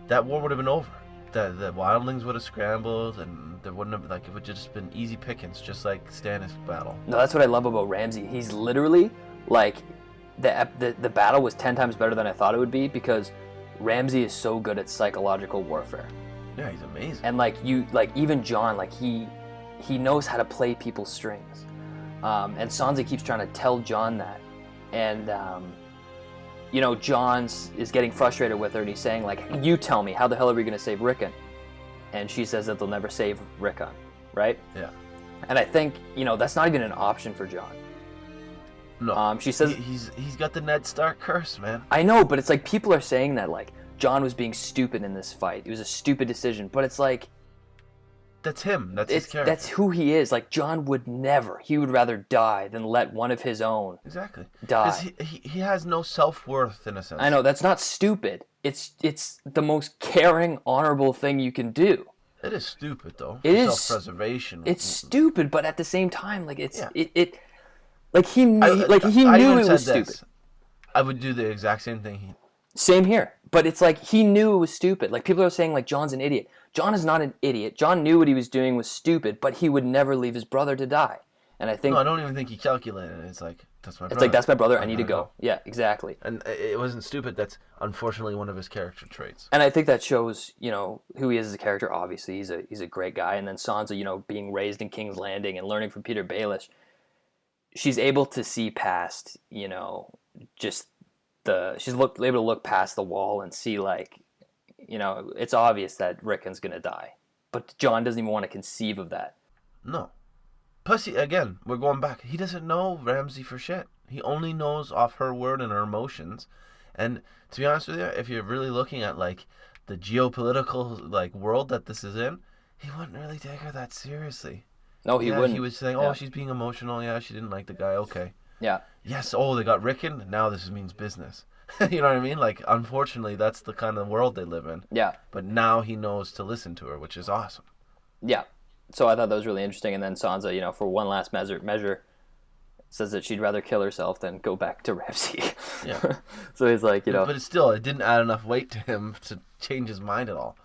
that war would have been over. The wildlings would have scrambled, and there wouldn't have, like, it would have just been easy pickings, just like Stannis' battle. No, that's what I love about Ramsay. He's literally, like, the battle was 10 times better than I thought it would be because Ramsay is so good at psychological warfare. Yeah, he's amazing. And even Jon, like he knows how to play people's strings. And Sansa keeps trying to tell Jon that. And Jon is getting frustrated with her, and he's saying, like, you tell me, how the hell are we going to save Rickon? And she says that they'll never save Rickon, right? Yeah. And I think, that's not even an option for Jon. No. She says he's got the Ned Stark curse, man. I know, but it's like people are saying that, like, Jon was being stupid in this fight. It was a stupid decision, but it's like, that's him. That's his character. That's who he is. Like, Jon would never. He would rather die than let one of his own die. Because he has no self-worth, in a sense. I know, that's not stupid. It's the most caring, honorable thing you can do. It is stupid, though. It is self-preservation. It's stupid, but at the same time, like, like, he knew it was stupid. I would do the exact same thing. Same here. But it's like, he knew it was stupid. Like, people are saying, like, Jon's an idiot. Jon is not an idiot. Jon knew what he was doing was stupid, but he would never leave his brother to die. And I think... No, I don't even think he calculated it. It's like, that's my brother. It's like, that's my brother. I need to go. Yeah, exactly. And it wasn't stupid. That's unfortunately one of his character traits. And I think that shows, who he is as a character. Obviously, he's a great guy. And then Sansa, being raised in King's Landing and learning from Peter Baelish, she's able to see past, she's able to look past the wall and see, like, it's obvious that Rickon's going to die. But Jon doesn't even want to conceive of that. No. Plus, again, we're going back. He doesn't know Ramsay for shit. He only knows off her word and her emotions. And to be honest with you, if you're really looking at like the geopolitical like world that this is in, he wouldn't really take her that seriously. No, he wouldn't. He was saying, "Oh, she's being emotional. Yeah, she didn't like the guy. Okay." Yeah. Yes. Oh, they got Rickon. Now this means business. You know what I mean? Like, unfortunately, that's the kind of world they live in. Yeah. But now he knows to listen to her, which is awesome. Yeah. So I thought that was really interesting. And then Sansa, for one last measure, says that she'd rather kill herself than go back to Ramsay. Yeah. So he's like, But it didn't add enough weight to him to change his mind at all.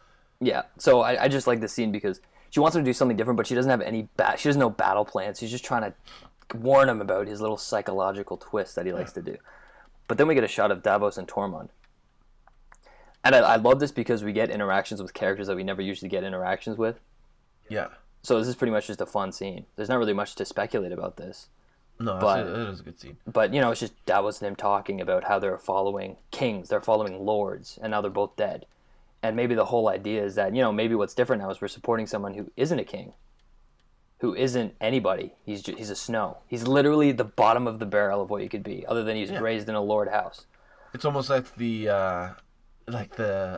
Yeah. So I just like the scene because she wants him to do something different, but she doesn't have she doesn't know battle plans. She's just trying to warn him about his little psychological twist that he likes to do. But then we get a shot of Davos and Tormund. And I love this because we get interactions with characters that we never usually get interactions with. Yeah. So this is pretty much just a fun scene. There's not really much to speculate about this. No, it is a good scene. But, it's just Davos and him talking about how they're following kings, they're following lords, and now they're both dead. And maybe the whole idea is that, maybe what's different now is we're supporting someone who isn't a king, who isn't anybody. He's a Snow. He's literally the bottom of the barrel of what you could be, other than he's raised in a lord house. It's almost like the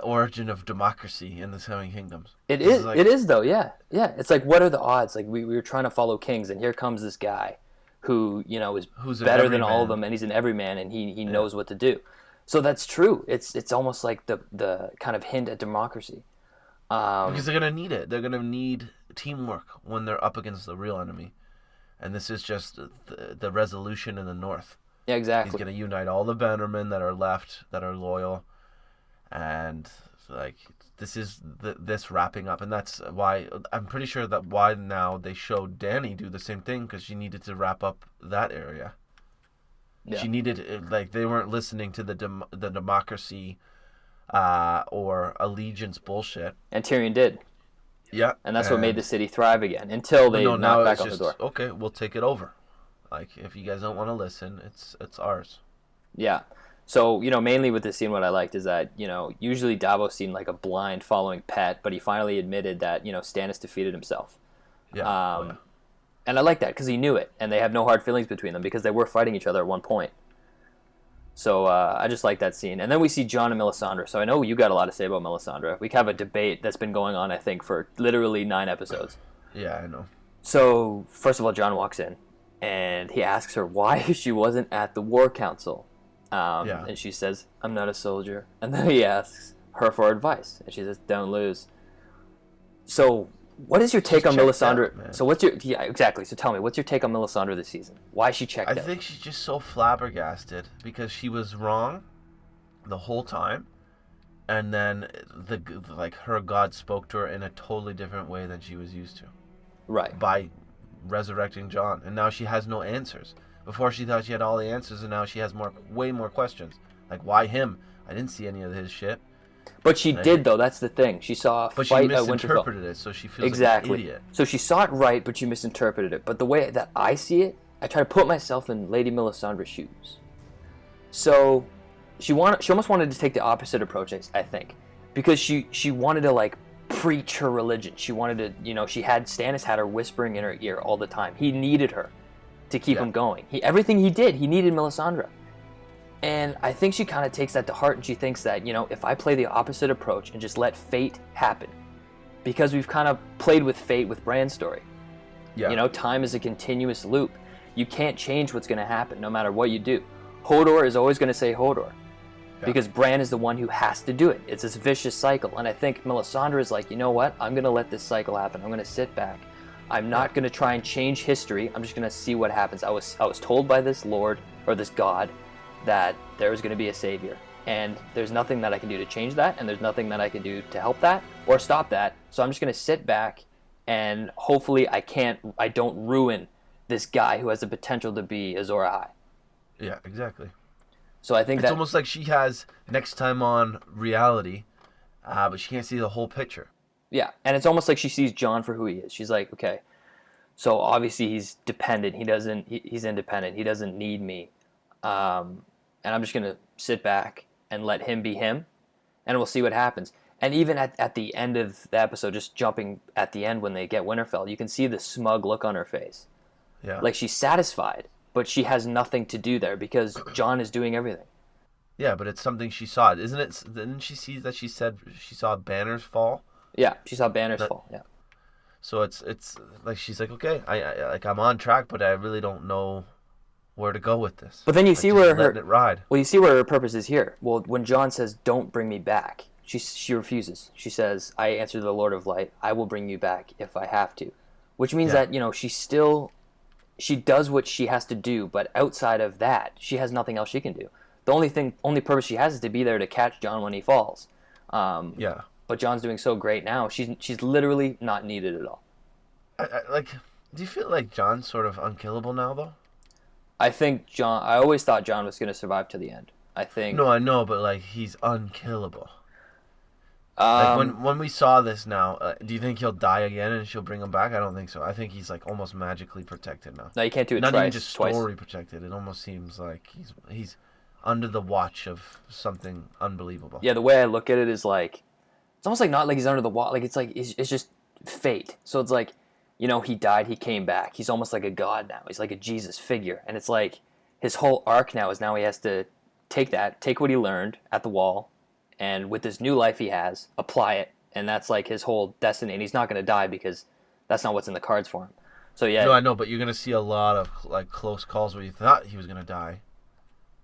origin of democracy in the Seven Kingdoms. It is though, yeah. Yeah, it's like, what are the odds? Like, we were trying to follow kings, and here comes this guy who, is better than all of them, and he's an everyman, and he knows what to do. So that's true. It's almost like the kind of hint at democracy. Because they're going to need it. They're going to need teamwork when they're up against the real enemy. And this is just the resolution in the north. Yeah, exactly. He's going to unite all the bannermen that are left, that are loyal. And, like, this is this wrapping up. And that's why, I'm pretty sure that why now they showed Dany do the same thing, because she needed to wrap up that area. Yeah. She needed, like, they weren't listening to the democracy or allegiance bullshit. And Tyrion did. Yeah. And that's what made the city thrive again, until they knocked back on the door. Okay, we'll take it over. Like, if you guys don't want to listen, it's ours. Yeah. So, mainly with this scene, what I liked is that, usually Davos seemed like a blind following pet, but he finally admitted that, Stannis defeated himself. Yeah. And I like that because he knew it, and they have no hard feelings between them because they were fighting each other at one point. So I just like that scene. And then we see Jon and Melisandre. So I know you got a lot to say about Melisandre. We have a debate that's been going on, I think, for literally 9 episodes. Yeah, I know. So, first of all, Jon walks in, and he asks her why she wasn't at the War Council. And she says, "I'm not a soldier." And then he asks her for advice, and she says, "Don't lose." So, what is your take on Melisandre? So exactly. So tell me, what's your take on Melisandre this season? Why is she checked out? I think she's just so flabbergasted because she was wrong the whole time, and then her God spoke to her in a totally different way than she was used to. Right. By resurrecting Jon, and now she has no answers. Before she thought she had all the answers, and now she has way more questions. Like, why him? I didn't see any of his shit. But she did, though. That's the thing. She saw a fight at Winterfell. But she misinterpreted it, so she feels like an idiot. So she saw it right, but she misinterpreted it. But the way that I see it, I try to put myself in Lady Melisandre's shoes. So she almost wanted to take the opposite approach, I think, because she wanted to, like, preach her religion. She wanted to, Stannis had her whispering in her ear all the time. He needed her to keep him going. Everything he did, he needed Melisandre. And I think she kind of takes that to heart, and she thinks that, if I play the opposite approach and just let fate happen, because we've kind of played with fate with Bran's story. Yeah. Time is a continuous loop. You can't change what's going to happen no matter what you do. Hodor is always going to say Hodor, because Bran is the one who has to do it. It's this vicious cycle. And I think Melisandre is like, you know what? I'm going to let this cycle happen. I'm going to sit back. I'm not going to try and change history. I'm just going to see what happens. I was told by this lord, or this god, that there was going to be a savior, and there's nothing that I can do to change that, and there's nothing that I can do to help that or stop that. So I'm just going to sit back, and hopefully I don't ruin this guy who has the potential to be Azor Ahai. Yeah, exactly. So I think it's almost like she has next time on reality, but she can't see the whole picture. Yeah, and it's almost like she sees Jon for who he is. She's like, okay, so obviously he's dependent. He's independent. He doesn't need me. And I'm just going to sit back and let him be him, and we'll see what happens. And even at the end of the episode, just jumping at the end when they get Winterfell, you can see the smug look on her face. Yeah. Like she's satisfied, but she has nothing to do there because Jon is doing everything. Yeah, but it's something she saw. Isn't it? Didn't she see that she said she saw banners fall? Yeah, she saw banners fall. Yeah. So it's like she's like, okay, I'm on track, but I really don't know where to go with this. But then you see where letting it ride. Well, you see where her purpose is here. Well, when Jon says, "Don't bring me back," she refuses. She says, "I answer to the Lord of Light. I will bring you back if I have to," which means that she does what she has to do, but outside of that, she has nothing else she can do. The only purpose she has is to be there to catch Jon when he falls. Yeah. But Jon's doing so great now. She's literally not needed at all. Do you feel like Jon's sort of unkillable now, though? I always thought Jon was going to survive to the end. No, I know, but like he's unkillable. Like when we saw this now, do you think he'll die again and she'll bring him back? I don't think so. I think he's like almost magically protected now. No, you can't do it Not twice. Even just story protected. It almost seems like he's under the watch of something unbelievable. Yeah, the way I look at it is like it's almost like not like he's under the watch. Like it's just fate. So it's like, he died, he came back. He's almost like a god now. He's like a Jesus figure, and it's like his whole arc now is he has to take what he learned at the wall, and with this new life he has, apply it, and that's like his whole destiny. And he's not going to die because that's not what's in the cards for him. So yeah. No, I know, but you're going to see a lot of like close calls where you thought he was going to die,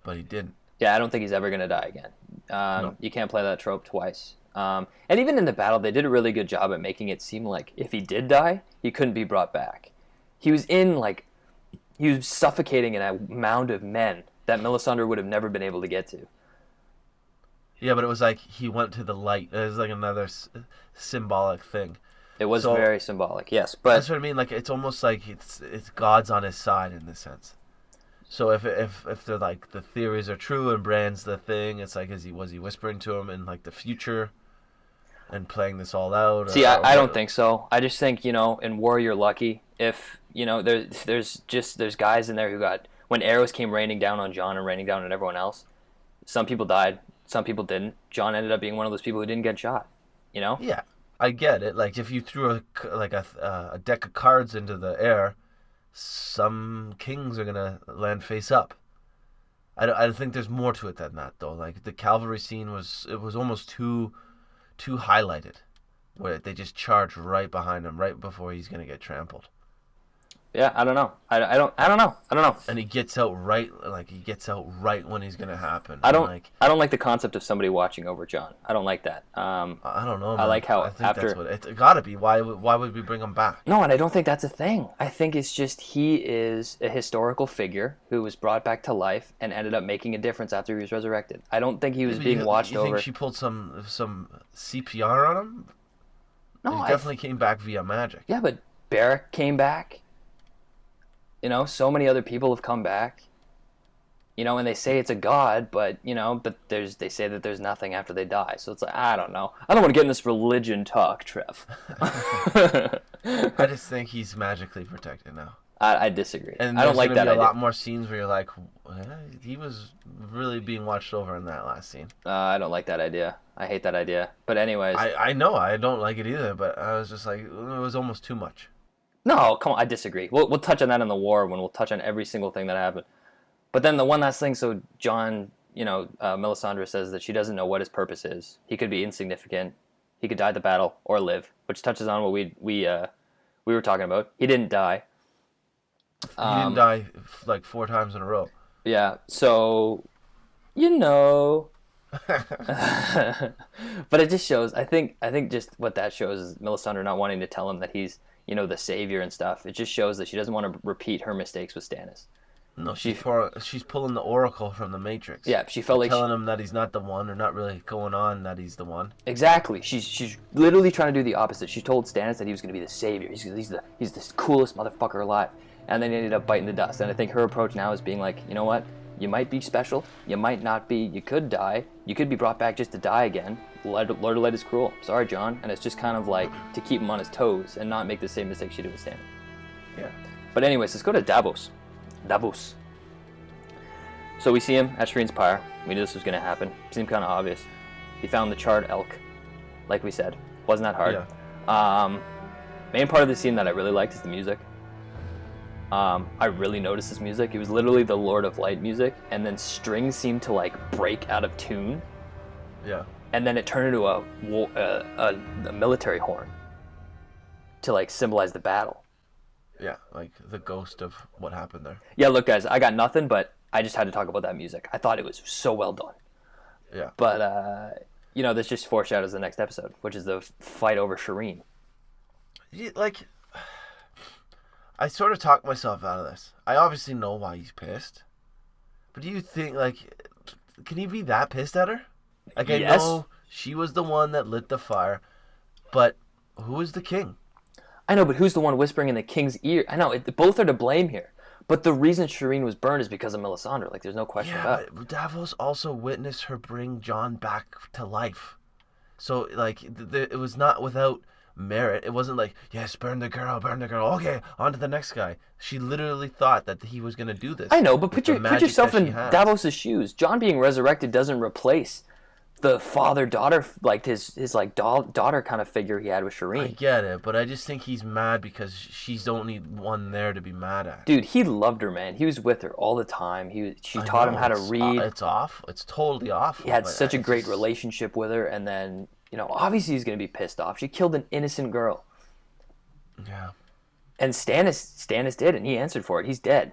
but he didn't. Yeah, I don't think he's ever going to die again. No. You can't play that trope twice. And even in the battle, they did a really good job at making it seem like if he did die, he couldn't be brought back. He was suffocating in a mound of men that Melisandre would have never been able to get to. Yeah, but it was like he went to the light. It was like another symbolic thing. It was very symbolic, yes. But that's what I mean. Like it's almost like it's God's on his side in this sense. So if they're like the theories are true and Bran's the thing, it's like was he whispering to him in like the future? And playing this all out. See, I don't think so. I just think in war you're lucky if there's guys in there who got when arrows came raining down on Jon and raining down on everyone else. Some people died, some people didn't. Jon ended up being one of those people who didn't get shot. Yeah, I get it. Like if you threw a deck of cards into the air, some kings are gonna land face up. I think there's more to it than that though. Like the cavalry scene was almost too highlighted, where they just charge right behind him right before he's gonna get trampled. Yeah, I don't know. I don't know. And he gets out right when he's gonna happen. I don't like the concept of somebody watching over Jon. I don't like that. I don't know. Man. I like how I think that's what it's gotta be. Why would we bring him back? No, and I don't think that's a thing. I think it's just he is a historical figure who was brought back to life and ended up making a difference after he was resurrected. I don't think he was being watched over. You think she pulled some CPR on him? No, he definitely came back via magic. Yeah, but Beric came back. So many other people have come back. And they say it's a god, but they say that there's nothing after they die. So it's like, I don't know. I don't want to get in this religion talk, Trev. I just think he's magically protected now. I disagree. And I don't like that idea. There's a lot more scenes where you're like, he was really being watched over in that last scene. I don't like that idea. I hate that idea. But anyways. I know. I don't like it either, but I was just like, it was almost too much. No, come on, I disagree. We'll touch on that in the war when we'll touch on every single thing that happened. But then the one last thing, so Jon, Melisandre says that she doesn't know what his purpose is. He could be insignificant. He could die at the battle or live, which touches on what we were talking about. He didn't die. He didn't die like 4 times in a row. Yeah, so, But it just shows, I think just what that shows is Melisandre not wanting to tell him that he's, the savior and stuff. It just shows that she doesn't want to repeat her mistakes with Stannis. No, she's pulling the oracle from the Matrix. Yeah, she felt like telling him that he's not the one, or not really going on that he's the one. Exactly. She's literally trying to do the opposite. She told Stannis that he was going to be the savior. He's the coolest motherfucker alive, and then he ended up biting the dust. And I think her approach now is being like, you know what? You might be special. You might not be. You could die. You could be brought back just to die again. Lord of Light is cruel. Sorry, Jon. And it's just kind of like to keep him on his toes and not make the same mistake she did with Stannis. Yeah. But anyways, let's go to Davos. So we see him at Shireen's pyre. We knew this was going to happen. Seemed kind of obvious. He found the charred elk. like we said. Wasn't that hard. Yeah. Main part of the scene that I really liked is the music. I really noticed this music. It was literally the Lord of Light music, and then strings seemed to like break out of tune. Yeah. And then it turned into a military horn to like symbolize the battle. Yeah, like the ghost of what happened there. Yeah, look, guys, I got nothing, but I just had to talk about that music. I thought it was so well done. Yeah. But this just foreshadows the next episode, which is the fight over Shireen. Like, I sort of talked myself out of this. I obviously know why he's pissed. But do you think, like, can he be that pissed at her? Like, I know she was the one that lit the fire, but who is the king? I know, but who's the one whispering in the king's ear? I know, both are to blame here. But the reason Shireen was burned is because of Melisandre. Like, there's no question about it. But Davos also witnessed her bring Jon back to life. So, like, it was not without merit. It wasn't like, yes, burn the girl. Okay, on to the next guy. She literally thought that he was going to do this. I know, but put yourself in Davos' shoes. Jon being resurrected doesn't replace the father-daughter, like his like daughter kind of figure he had with Shireen. I get it, but I just think he's mad because she's the only one there to be mad at. Dude, he loved her, man. He was with her all the time. She taught him how to read. It's off. It's totally off. He had such a great relationship with her, and then, obviously he's going to be pissed off. She killed an innocent girl. Yeah. And Stannis did, and he answered for it. He's dead.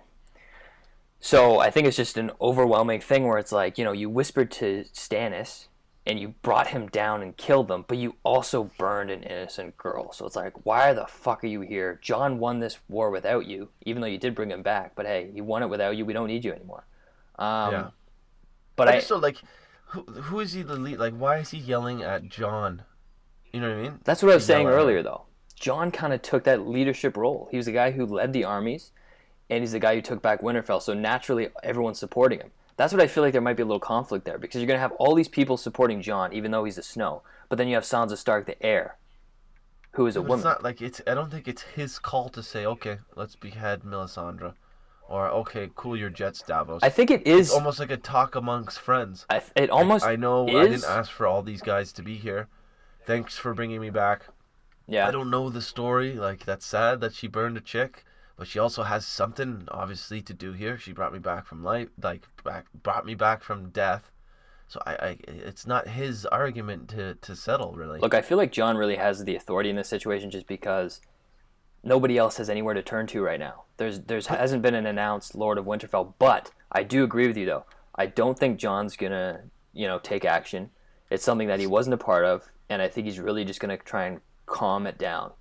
So I think it's just an overwhelming thing where it's like, you whispered to Stannis, and you brought him down and killed him, but you also burned an innocent girl. So it's like, why the fuck are you here? Jon won this war without you, even though you did bring him back. But hey, he won it without you. We don't need you anymore. Yeah. But I just feel like, who is he the lead? Like, why is he yelling at Jon? You know what I mean? That's what I was saying earlier, though. Jon kind of took that leadership role. He was the guy who led the armies, and he's the guy who took back Winterfell. So naturally, everyone's supporting him. That's what I feel like there might be a little conflict there, because you're going to have all these people supporting Jon, even though he's the Snow. But then you have Sansa Stark, the heir, who is a woman. It's not like I don't think it's his call to say, okay, let's behead Melisandre, or okay, cool your jets, Davos. I think it is it's almost like a talk amongst friends. It almost. I know is. I didn't ask for all these guys to be here. Thanks for bringing me back. Yeah. I don't know the story. Like, that's sad that she burned a chick. But she also has something, obviously, to do here. She brought me back from life, brought me back from death. So it's not his argument to settle, really. Look, I feel like Jon really has the authority in this situation just because nobody else has anywhere to turn to right now. There's hasn't been an announced Lord of Winterfell, but I do agree with you, though. I don't think Jon's gonna, take action. It's something that he wasn't a part of, and I think he's really just gonna try and calm it down.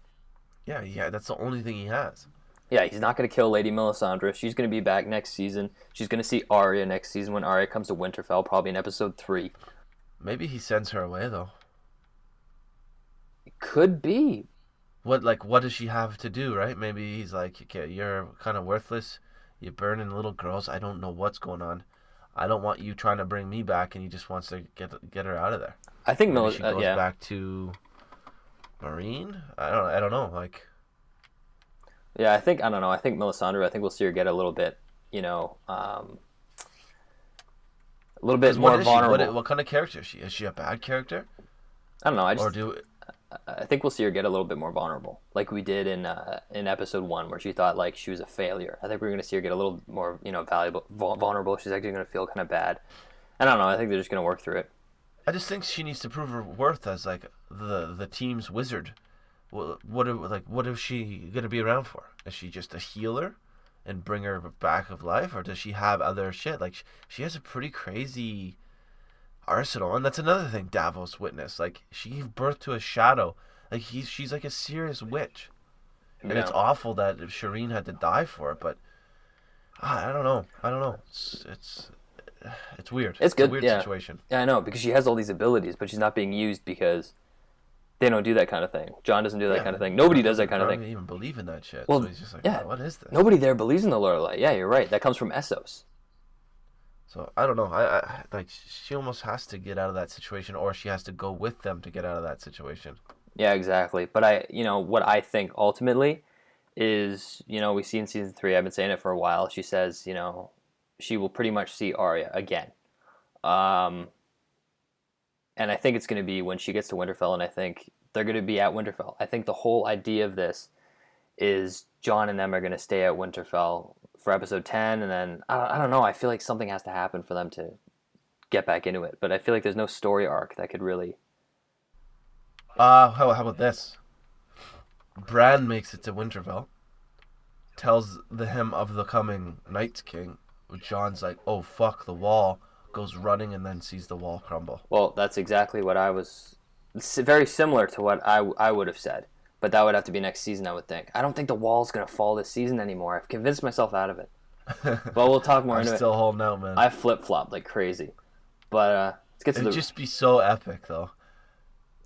Yeah, that's the only thing he has. Yeah, he's not going to kill Lady Melisandre. She's going to be back next season. She's going to see Arya next season when Arya comes to Winterfell, probably in episode 3. Maybe he sends her away, though. It could be. What does she have to do, right? Maybe he's like, okay, you're kind of worthless. You're burning little girls. I don't know what's going on. I don't want you trying to bring me back, and he just wants to get her out of there. I think she goes back to Marine. I don't know. Like. Yeah, I don't know. I think Melisandre, we'll see her get a little bit, a little bit more vulnerable. What kind of character is she? Is she a bad character? I don't know. I think we'll see her get a little bit more vulnerable, like we did in episode 1, where she thought like she was a failure. I think we're going to see her get a little more, vulnerable. She's actually going to feel kind of bad. I don't know. I think they're just going to work through it. I just think she needs to prove her worth as like the team's wizard. What is she gonna be around for? Is she just a healer and bring her back of life, or does she have other shit? Like, she has a pretty crazy arsenal, and that's another thing Davos witnessed. Like, she gave birth to a shadow. Like, she's like a serious witch, and it's awful that Shireen had to die for it. But I don't know. It's weird. It's good. A weird situation. Yeah, I know, because she has all these abilities, but she's not being used because they don't do that kind of thing. Jon doesn't do that kind of thing. Nobody does that kind of thing. I don't even believe in that shit. Well, so he's just like, what is this? Nobody there believes in the Lord of Light. Yeah, you're right. That comes from Essos. So I don't know. I like, she almost has to get out of that situation, or she has to go with them to get out of that situation. Yeah, exactly. But what I think ultimately is, we see in season 3, I've been saying it for a while. She says, she will pretty much see Arya again. And And I think it's going to be when she gets to Winterfell, and I think they're going to be at Winterfell. I think the whole idea of this is Jon and them are going to stay at Winterfell for episode 10, and then, I don't know, I feel like something has to happen for them to get back into it. But I feel like there's no story arc that could really... How about this? Bran makes it to Winterfell, tells him of the coming Night's King. Jon's like, oh, fuck, the wall. Goes running and then sees the wall crumble. Well, that's exactly what I was... It's very similar to what I would have said. But that would have to be next season, I would think. I don't think the wall's going to fall this season anymore. I've convinced myself out of it. But we'll talk more into it. I'm still holding out, man. I flip-flopped like crazy. But let's get to It'd just be so epic, though.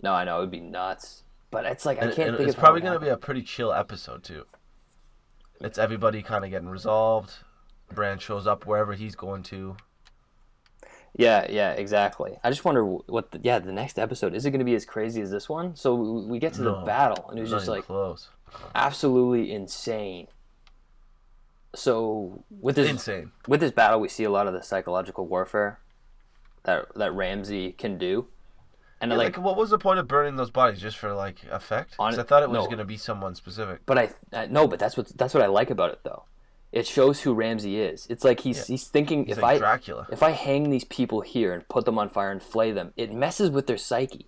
No, I know. It would be nuts. But it's like, I can't think of... It's probably going to be a pretty chill episode, too. It's everybody kind of getting resolved. Bran shows up wherever he's going to. Yeah, exactly. I just wonder what the next episode, is it going to be as crazy as this one? So we get to the battle, and it was just like close. Absolutely insane. So with this battle, we see a lot of the psychological warfare that Ramsay can do. And yeah, like, what was the point of burning those bodies, just for like effect? Because I thought it was going to be someone specific. But but that's what I like about it, though. It shows who Ramsay is. It's like he's thinking, he's like Dracula. If I hang these people here and put them on fire and flay them, it messes with their psyche.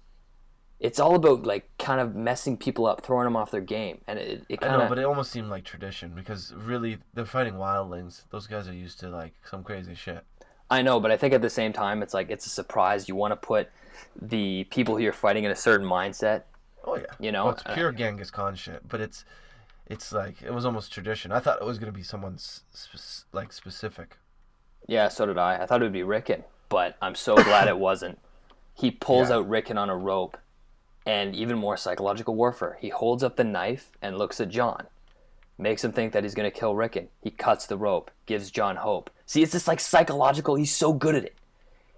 It's all about like kind of messing people up, throwing them off their game, and it kind of... I know, but it almost seemed like tradition, because really they're fighting wildlings. Those guys are used to like some crazy shit. I know, but I think at the same time it's like it's a surprise. You want to put the people who you're fighting in a certain mindset. Oh yeah, you know, well, it's pure Genghis Khan shit, but it's like, it was almost tradition. I thought it was going to be someone like specific. Yeah, so did I. I thought it would be Rickon, but I'm so glad it wasn't. He pulls out Rickon on a rope, and even more psychological warfare. He holds up the knife and looks at Jon, makes him think that he's going to kill Rickon. He cuts the rope, gives Jon hope. See, it's just like psychological. He's so good at it.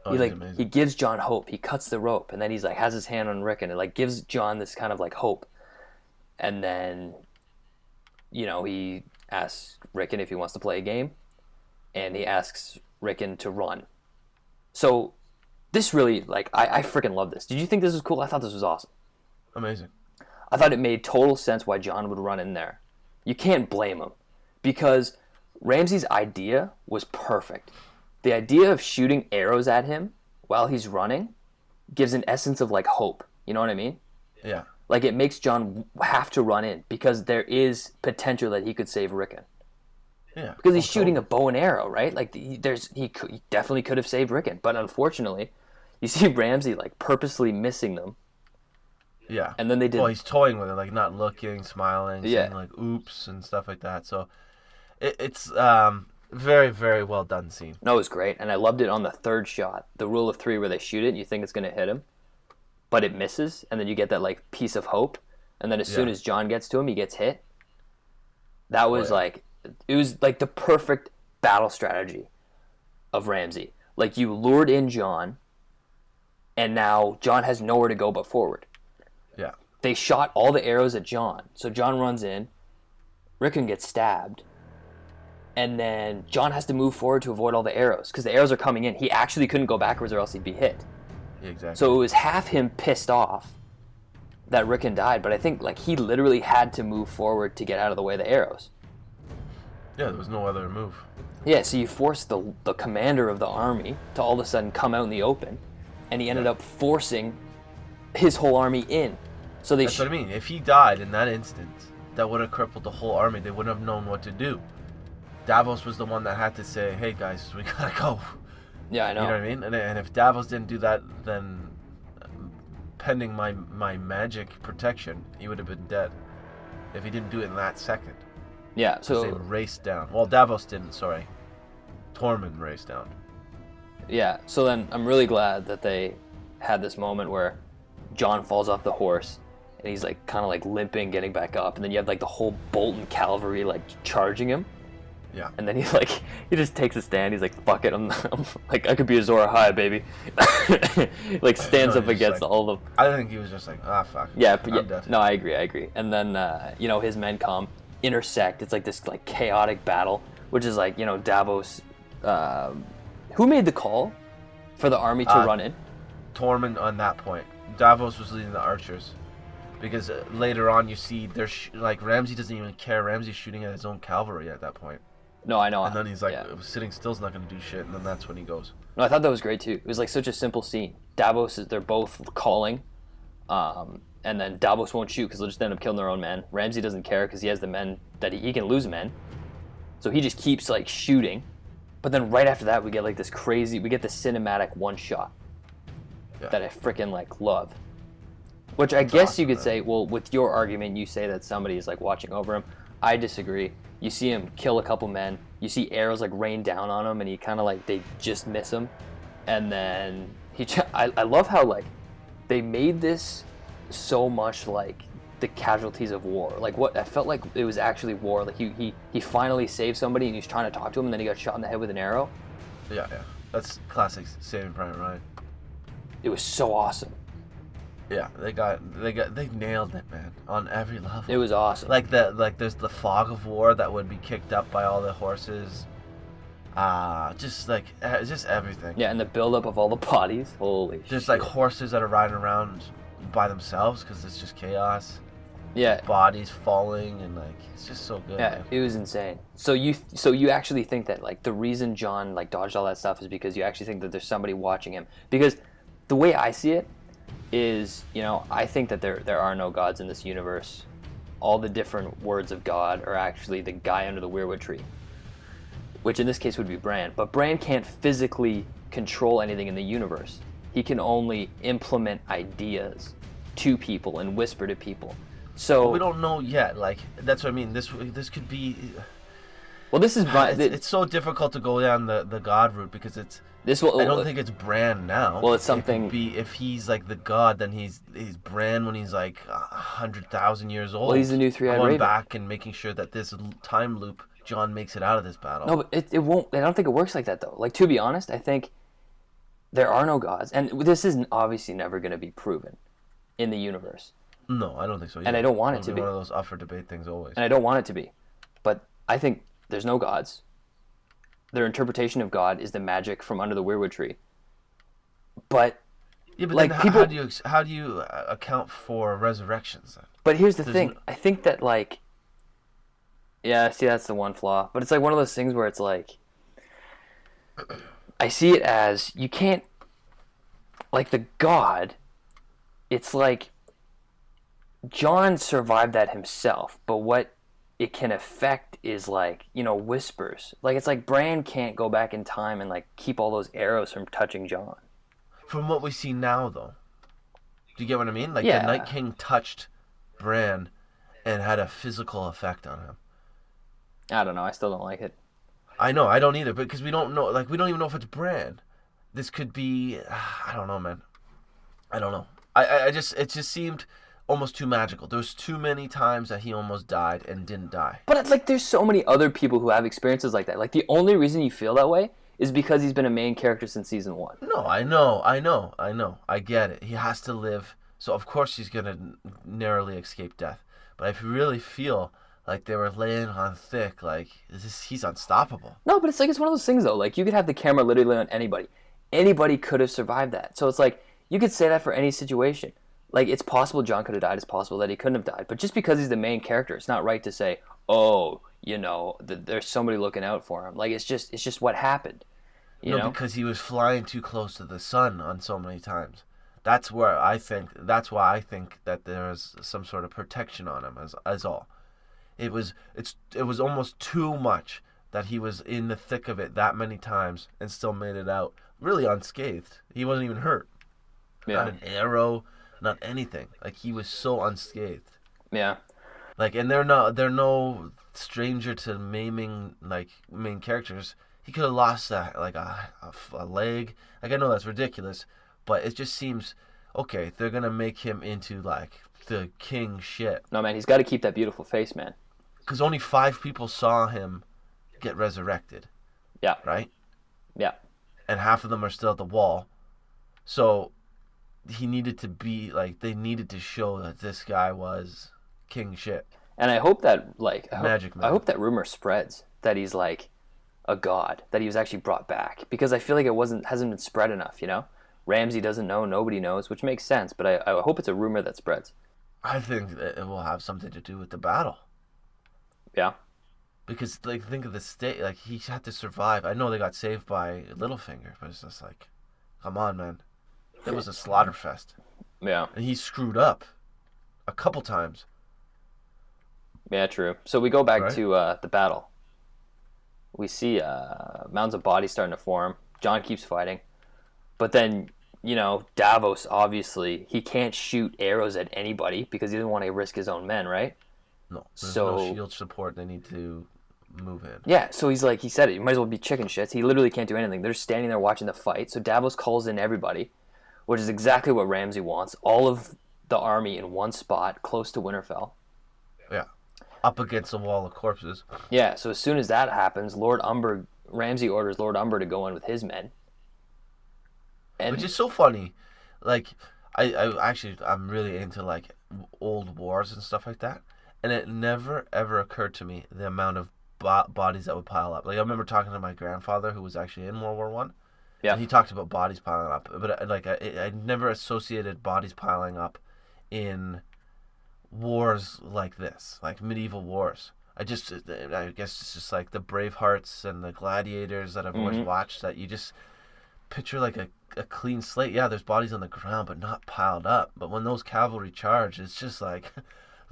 Oh, He gives Jon hope. He cuts the rope, and then he's like has his hand on Rickon. It like gives Jon this kind of like hope, and then, you know, he asks Rickon if he wants to play a game, and he asks Rickon to run. So this really, like, I freaking love this. Did you think this was cool? I thought this was awesome. Amazing. I thought it made total sense why Jon would run in there. You can't blame him, because Ramsay's idea was perfect. The idea of shooting arrows at him while he's running gives an essence of like hope. You know what I mean? Yeah. Like, it makes Jon have to run in because there is potential that he could save Rickon. Yeah. Because he's shooting a bow and arrow, right? Like, he definitely could have saved Rickon, but unfortunately, you see Ramsay like purposely missing them. Yeah. And then they did. Well, he's toying with it, like not looking, smiling, saying like "oops" and stuff like that. So it's very, very well done scene. No, it was great, and I loved it on the third shot, the rule of three, where they shoot it, and you think it's gonna hit him, but it misses, and then you get that like piece of hope, and then as soon as Jon gets to him, he gets hit. That was like, it was like the perfect battle strategy of Ramsay. Like, you lured in Jon, and now Jon has nowhere to go but forward. Yeah. They shot all the arrows at Jon, so Jon runs in, Rickon gets stabbed, and then Jon has to move forward to avoid all the arrows, because the arrows are coming in. He actually couldn't go backwards or else he'd be hit. Yeah, exactly. So it was half him pissed off that Rickon died, but I think like he literally had to move forward to get out of the way of the arrows. Yeah, there was no other move. Yeah, so you forced the commander of the army to all of a sudden come out in the open, and he ended up forcing his whole army in. So That's what I mean. If he died in that instance, that would have crippled the whole army. They wouldn't have known what to do. Davos was the one that had to say, "Hey guys, we gotta go." Yeah, I know. You know what I mean? And if Davos didn't do that, then pending my magic protection, he would have been dead. If he didn't do it in that second. Yeah, so they raced down. Well, Davos didn't. Sorry, Tormund raced down. Yeah, so then I'm really glad that they had this moment where Jon falls off the horse and he's like kind of like limping, getting back up, and then you have like the whole Bolton cavalry like charging him. Yeah. And then he just takes a stand. He's like, "Fuck it, I'm like, I could be Azor Ahai, baby." Like, stands up against like, all of them. I think he was just like, fuck. Yeah, I'm dead. No, I agree. And then you know, his men come, intersect. It's like this like chaotic battle, which is like, you know, Davos. Who made the call for the army to run in? Tormund on that point. Davos was leading the archers. Because later on you see there's like Ramsay doesn't even care. Ramsay's shooting at his own cavalry at that point. No, I know. And then he's like, sitting still's not going to do shit. And then that's when he goes. No, I thought that was great too. It was like such a simple scene. Davos they're both calling, and then Davos won't shoot because they'll just end up killing their own men. Ramsay doesn't care because he has the men that he can lose men, so he just keeps like shooting. But then right after that, we get like this cinematic one shot that I freaking like love. Which I guess awesome, you could say, well, with your argument, you say that somebody is like watching over him. I disagree. You see him kill a couple men. You see arrows like rain down on him, and he kind of like they just miss him. And then I love how like they made this so much like the casualties of war. Like what I felt like it was actually war. Like he finally saved somebody, and he's trying to talk to him, and then he got shot in the head with an arrow. Yeah, that's classic Saving Private Ryan. It was so awesome. Yeah, they nailed it, man, on every level. It was awesome. Like there's the fog of war that would be kicked up by all the horses. Just everything. Yeah, and the buildup of all the bodies. Holy shit. There's like horses that are riding around by themselves because it's just chaos. Yeah. Bodies falling and like it's just so good. Yeah, man. It was insane. So you actually think that like the reason Jon like dodged all that stuff is because you actually think that there's somebody watching him? Because the way I see it is, I think that there are no gods in this universe. All the different words of God are actually the guy under the weirwood tree, which in this case would be Bran. But Bran can't physically control anything in the universe. He can only implement ideas to people and whisper to people. So we don't know yet. Like that's what I mean. This could be. Well, this is Bran. It's so difficult to go down the God route because it's. I don't think it's Bran now. Well, it's something. If he's like the god, then he's Bran when he's like 100,000 years old. Well, he's the new three-eyed Going raven. back and making sure that this time loop, Jon makes it out of this battle. No, but it won't. I don't think it works like that though. Like to be honest, I think there are no gods, and this is obviously never going to be proven in the universe. No, I don't think so. And I don't want it to be one of those up for debate things always. And I don't want it to be, but I think there's no gods. Their interpretation of God is the magic from under the weirwood tree. But like people, how do you account for resurrections then? But here's the thing. I think that like, yeah, see that's the one flaw. But it's like one of those things where it's like, I see it as you can't, like the God. It's like Jon survived that himself, but what it can affect is like, whispers. Like it's like Bran can't go back in time and like keep all those arrows from touching Jon. From what we see now though. Do you get what I mean? Like yeah. The Night King touched Bran and had a physical effect on him. I don't know, I still don't like it. I know, I don't either, because we don't know, like we don't even know if it's Bran. This could be, I don't know, man. I don't know. It just seemed almost too magical. There's too many times that he almost died and didn't die. But like there's so many other people who have experiences like that. Like the only reason you feel that way is because he's been a main character since season 1. No, I know. I get it. He has to live, so of course he's going to narrowly escape death. But if you really feel like they were laying on thick, like he's unstoppable. No, but it's like it's one of those things though. Like you could have the camera literally on anybody. Anybody could have survived that. So it's like you could say that for any situation. Like, it's possible Jon could have died. It's possible that he couldn't have died. But just because he's the main character, it's not right to say, oh, there's somebody looking out for him. Like, it's just what happened. You know? Because he was flying too close to the sun on so many times. That's why I think that there was some sort of protection on him as all. It was almost too much that he was in the thick of it that many times and still made it out really unscathed. He wasn't even hurt. Yeah. Not an arrow. Not anything. Like he was so unscathed. Yeah. Like, and they're no stranger to maiming like main characters. He could have lost a leg. Like I know that's ridiculous, but it just seems okay. They're gonna make him into like the king shit. No man, he's got to keep that beautiful face, man. Because only 5 people saw him get resurrected. Yeah. Right. Yeah. And half of them are still at the wall. So. He needed to be like they needed to show that this guy was king shit. And I hope that magic man. I hope that rumor spreads that he's like a god, that he was actually brought back, because I feel like hasn't been spread enough, Ramsay doesn't know, nobody knows, which makes sense, but I hope it's a rumor that spreads. I think that it will have something to do with the battle. Yeah. Because, like, think of the state. Like, he had to survive. I know they got saved by Littlefinger, but it's just like, come on, man. It was a slaughter fest. Yeah. And he screwed up a couple times. Yeah, true. So we go back Right. to the battle. We see mounds of bodies starting to form. Jon keeps fighting. But then, Davos, obviously, he can't shoot arrows at anybody because he doesn't want to risk his own men, right? No, there's no shield support. They need to move in. Yeah, so he's like, he said it, you might as well be chicken shits. He literally can't do anything. They're standing there watching the fight. So Davos calls in everybody, which is exactly what Ramsay wants. All of the army in one spot, close to Winterfell. Yeah. Up against a wall of corpses. Yeah, so as soon as that happens, Ramsay orders Lord Umber to go in with his men. And Which is so funny. Like, I'm really into, like, old wars and stuff like that. And it never, ever occurred to me the amount of bodies that would pile up. Like, I remember talking to my grandfather, who was actually in World War One. Yeah. And he talked about bodies piling up. But, like, I never associated bodies piling up in wars like this. Like, medieval wars. I guess it's just, like, the Bravehearts and the Gladiators that I've always watched, that you just picture, like, a clean slate. Yeah, there's bodies on the ground, but not piled up. But when those cavalry charge, it's just, like...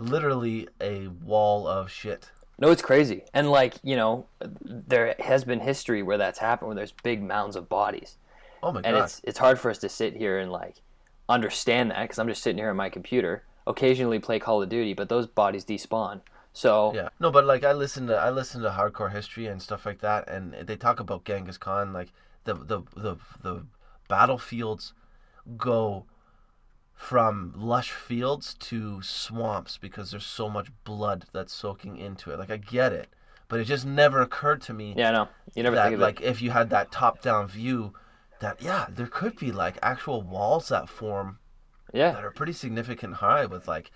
literally a wall of shit. No, it's crazy. And, like, there has been history where that's happened, where there's big mounds of bodies. Oh, my God. And it's hard for us to sit here and, like, understand that, because I'm just sitting here on my computer, occasionally play Call of Duty, but those bodies despawn. So... Yeah. No, but, like, I listen to hardcore history and stuff like that, and they talk about Genghis Khan, like, the battlefields go... from lush fields to swamps because there's so much blood that's soaking into it. Like, I get it, but it just never occurred to me. Yeah, no, you never think of like, it. if you had that top-down view, that there could be, like, actual walls that form. Yeah. That are pretty significant high with, like,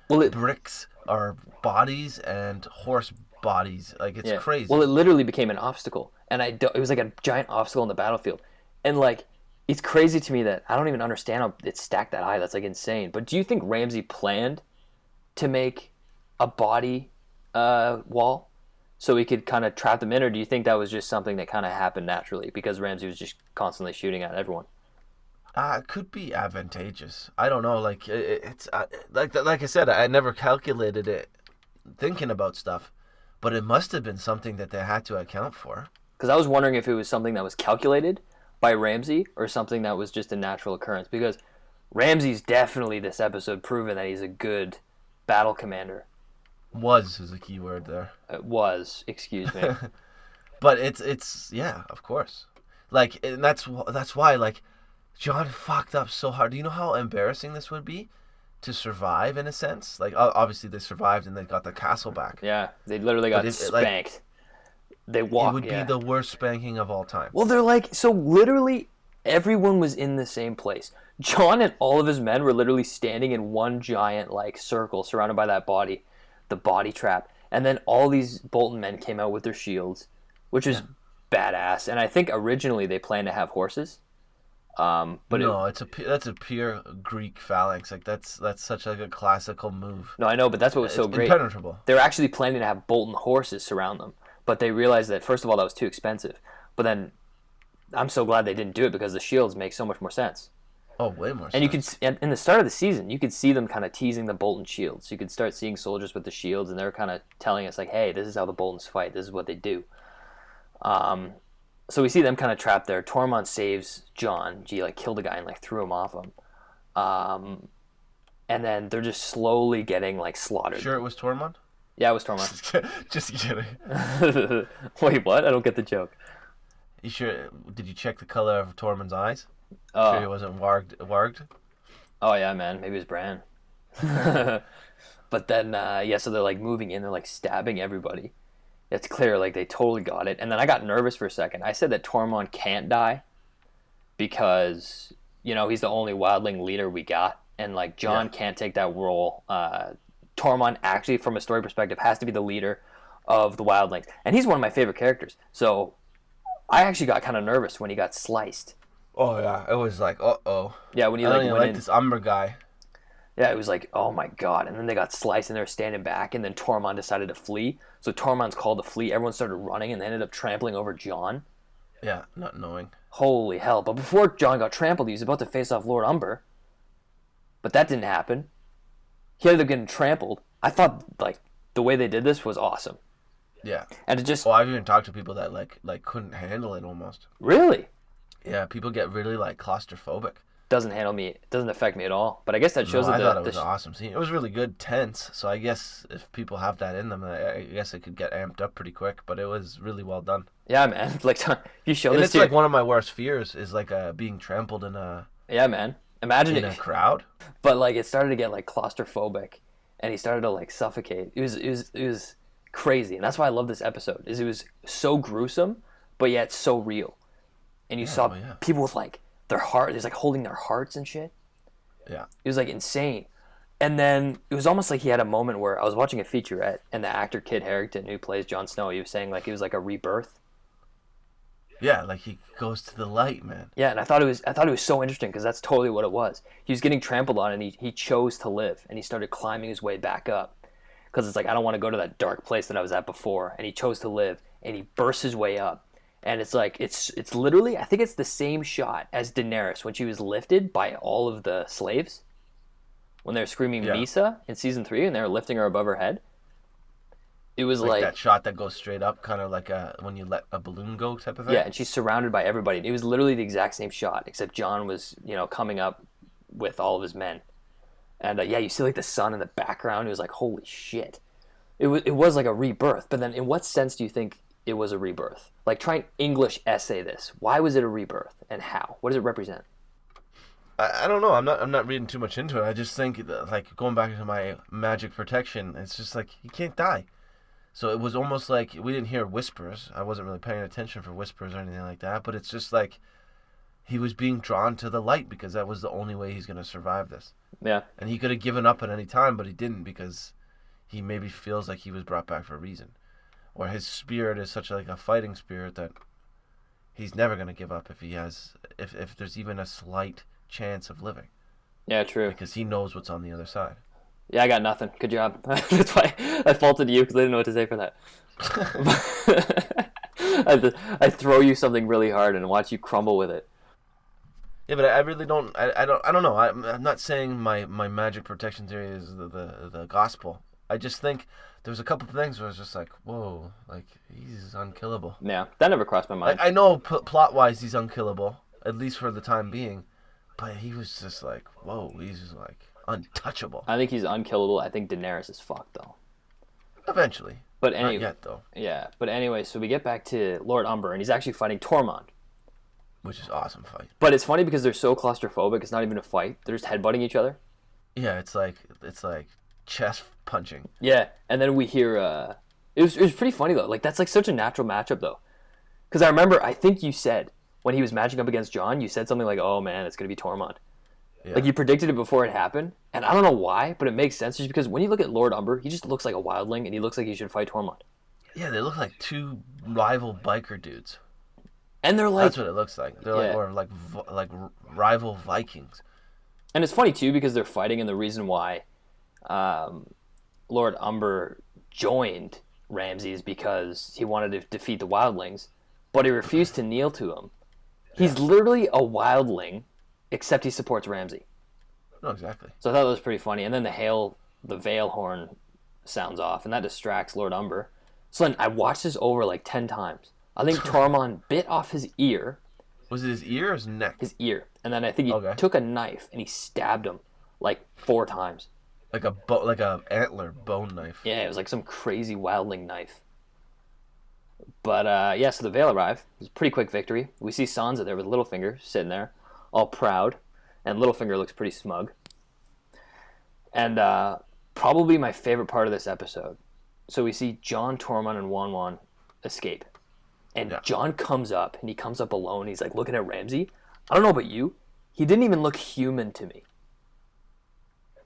bricks or bodies and horse bodies. Like, it's crazy. Well, it literally became an obstacle, and it was like a giant obstacle on the battlefield, and, like, it's crazy to me that I don't even understand how it's stacked that high. That's, like, insane. But do you think Ramsay planned to make a body wall so he could kind of trap them in, or do you think that was just something that kind of happened naturally because Ramsay was just constantly shooting at everyone? It could be advantageous. I don't know. Like, it's like I said, I never calculated it thinking about stuff, but it must have been something that they had to account for. Because I was wondering if it was something that was calculated by Ramsay or something that was just a natural occurrence, because Ramsay's definitely this episode proven that he's a good battle commander. Was is a key word there. Excuse me. But it's yeah, of course. Like, and that's why, like, Jon fucked up so hard. Do you know how embarrassing this would be to survive, in a sense? Like, obviously they survived and they got the castle back. Yeah, they literally got spanked. They walked. It would be the worst spanking of all time. Well, they're like, so literally everyone was in the same place. Jon and all of his men were literally standing in one giant, like, circle surrounded by that body, the body trap. And then all these Bolton men came out with their shields, which is badass. And I think originally they planned to have horses. But no, that's a pure Greek phalanx. Like, that's such, like, a classical move. No, I know, but that's what was so great. Impenetrable. They were actually planning to have Bolton horses surround them. But they realized that, first of all, that was too expensive. But then, I'm so glad they didn't do it because the shields make so much more sense. Oh, way more sense. And you could, in the start of the season, you could see them kind of teasing the Bolton shields. You could start seeing soldiers with the shields, and they're kind of telling us, like, hey, this is how the Boltons fight. This is what they do. So we see them kind of trapped there. Tormund saves Jon. He, like, killed a guy and, like, threw him off him. And then they're just slowly getting, like, slaughtered. Sure it was Tormund? Yeah, it was Tormund. Just kidding. Wait, what? I don't get the joke. You sure? Did you check the color of Tormund's eyes? Oh. Sure he wasn't warged? Oh, yeah, man. Maybe it's Bran. But then, so they're, like, moving in. They're, like, stabbing everybody. It's clear, like, they totally got it. And then I got nervous for a second. I said that Tormund can't die because, he's the only wildling leader we got. And, like, Jon can't take that role. Tormund, actually, from a story perspective, has to be the leader of the wildlings. And he's one of my favorite characters. So I actually got kind of nervous when he got sliced. Oh yeah, it was like, uh-oh. Yeah, when he I like don't even went like in. this Umber guy. Yeah, it was like, oh my god. And then they got sliced and they were standing back, and then Tormund decided to flee. So Tormund's called to flee. Everyone started running, and they ended up trampling over Jon. Yeah, not knowing. Holy hell. But before Jon got trampled, he was about to face off Lord Umber. But that didn't happen. He ended up getting trampled. I thought, like, the way they did this was awesome. Yeah. And it just... Well, I've even talked to people that, like couldn't handle it almost. Really? Yeah, people get really, like, claustrophobic. Doesn't handle me. It doesn't affect me at all. But I guess that shows No, that I thought it was awesome. See, it was really good, tense. So I guess if people have that in them, I guess it could get amped up pretty quick. But it was really well done. Yeah, man. Like, if you show and this it's like one of my worst fears is like being trampled in a yeah, man. Imagine in a crowd. But like it started to get like claustrophobic, and he started to like suffocate. It was crazy, and that's why I love this episode. Is it was so gruesome, but yet so real, and you saw people with like their heart. There's like holding their hearts and shit. Yeah. It was like insane. And then it was almost like he had a moment where I was watching a featurette, and the actor Kit Harington, who plays Jon Snow, he was saying like it was like a rebirth. Yeah, like he goes to the light, man. Yeah, and I thought it was so interesting because that's totally what it was. He was getting trampled on, and he chose to live, and he started climbing his way back up because it's like I don't want to go to that dark place that I was at before, and he chose to live, and he bursts his way up, and it's like it's literally I think it's the same shot as Daenerys when she was lifted by all of the slaves when they were screaming Misa in season 3 and they were lifting her above her head. It was like that shot that goes straight up, kind of like when you let a balloon go type of thing. Yeah, and she's surrounded by everybody. It was literally the exact same shot, except Jon was, coming up with all of his men. And you see like the sun in the background. It was like, holy shit. It was like a rebirth. But then in what sense do you think it was a rebirth? Like try and English essay this. Why was it a rebirth and how? What does it represent? I don't know. I'm not reading too much into it. I just think that, like going back to my magic protection, it's just like you can't die. So it was almost like we didn't hear whispers. I wasn't really paying attention for whispers or anything like that. But it's just like he was being drawn to the light because that was the only way he's going to survive this. Yeah. And he could have given up at any time, but he didn't because he maybe feels like he was brought back for a reason. Or his spirit is such like a fighting spirit that he's never going to give up if there's even a slight chance of living. Yeah, true. Because he knows what's on the other side. Yeah, I got nothing. Good job. That's why I faulted you because I didn't know what to say for that. I throw you something really hard and watch you crumble with it. Yeah, but I really don't. I don't know. I'm not saying my magic protection theory is the gospel. I just think there was a couple of things where I was just like, whoa, like he's unkillable. Yeah, that never crossed my mind. I know plot wise he's unkillable, at least for the time being, but he was just like, whoa, he's just like untouchable. I think he's unkillable. I think Daenerys is fucked though. Eventually. But anyway, not yet though. Yeah, but anyway, so we get back to Lord Umber, and he's actually fighting Tormund. Which is awesome fight. But it's funny because they're so claustrophobic. It's not even a fight. They're just headbutting each other. Yeah, it's like chest punching. Yeah, and then we hear. It was pretty funny though. Like that's like such a natural matchup though. Because I remember, I think you said when he was matching up against Jon, you said something like, "Oh man, it's gonna be Tormund." Yeah. Like you predicted it before it happened, and I don't know why, but it makes sense just because when you look at Lord Umber, he just looks like a wildling, and he looks like he should fight Tormund. Yeah, they look like two rival biker dudes. And they're like... That's what it looks like. They're like rival Vikings. And it's funny, too, because they're fighting, and the reason why Lord Umber joined Ramsay is because he wanted to defeat the wildlings, but he refused to kneel to him. He's literally a wildling, except he supports Ramsay. No, exactly. So I thought that was pretty funny. And then the veil horn sounds off, and that distracts Lord Umber. So then I watched this over like 10 times. I think Tormund bit off his ear. Was it his ear or his neck? His ear. And then I think he took a knife and he stabbed him like 4 times. Like a antler bone knife. Yeah, it was like some crazy wildling knife. But so the Veil arrived. It was a pretty quick victory. We see Sansa there with Littlefinger sitting there, all proud. And Littlefinger looks pretty smug. And probably my favorite part of this episode. So we see Jon, Tormund, and Wan escape. And Jon comes up, and he comes up alone. He's like looking at Ramsay. I don't know about you. He didn't even look human to me.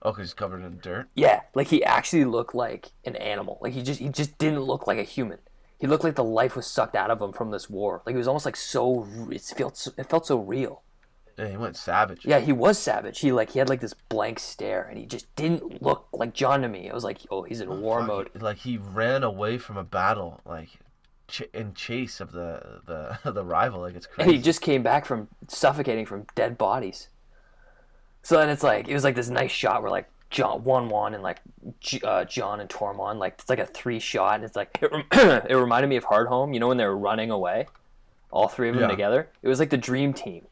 Oh, because he's covered in dirt? Yeah, like he actually looked like an animal. Like he just didn't look like a human. He looked like the life was sucked out of him from this war. Like it was almost like it felt so real. Yeah, he went savage. Yeah, he was savage. He had like this blank stare, and he just didn't look like Jon to me. I was like, oh, he's in war mode. Like he ran away from a battle, like in chase of the the rival. Like it's crazy. And he just came back from suffocating from dead bodies. So then it was like this nice shot where like Jon 1-1 and like Jon and Tormund, like it's like a 3-shot, and it's like it reminded me of Hard Home. You know when they were running away, all three of them together. It was like the dream team.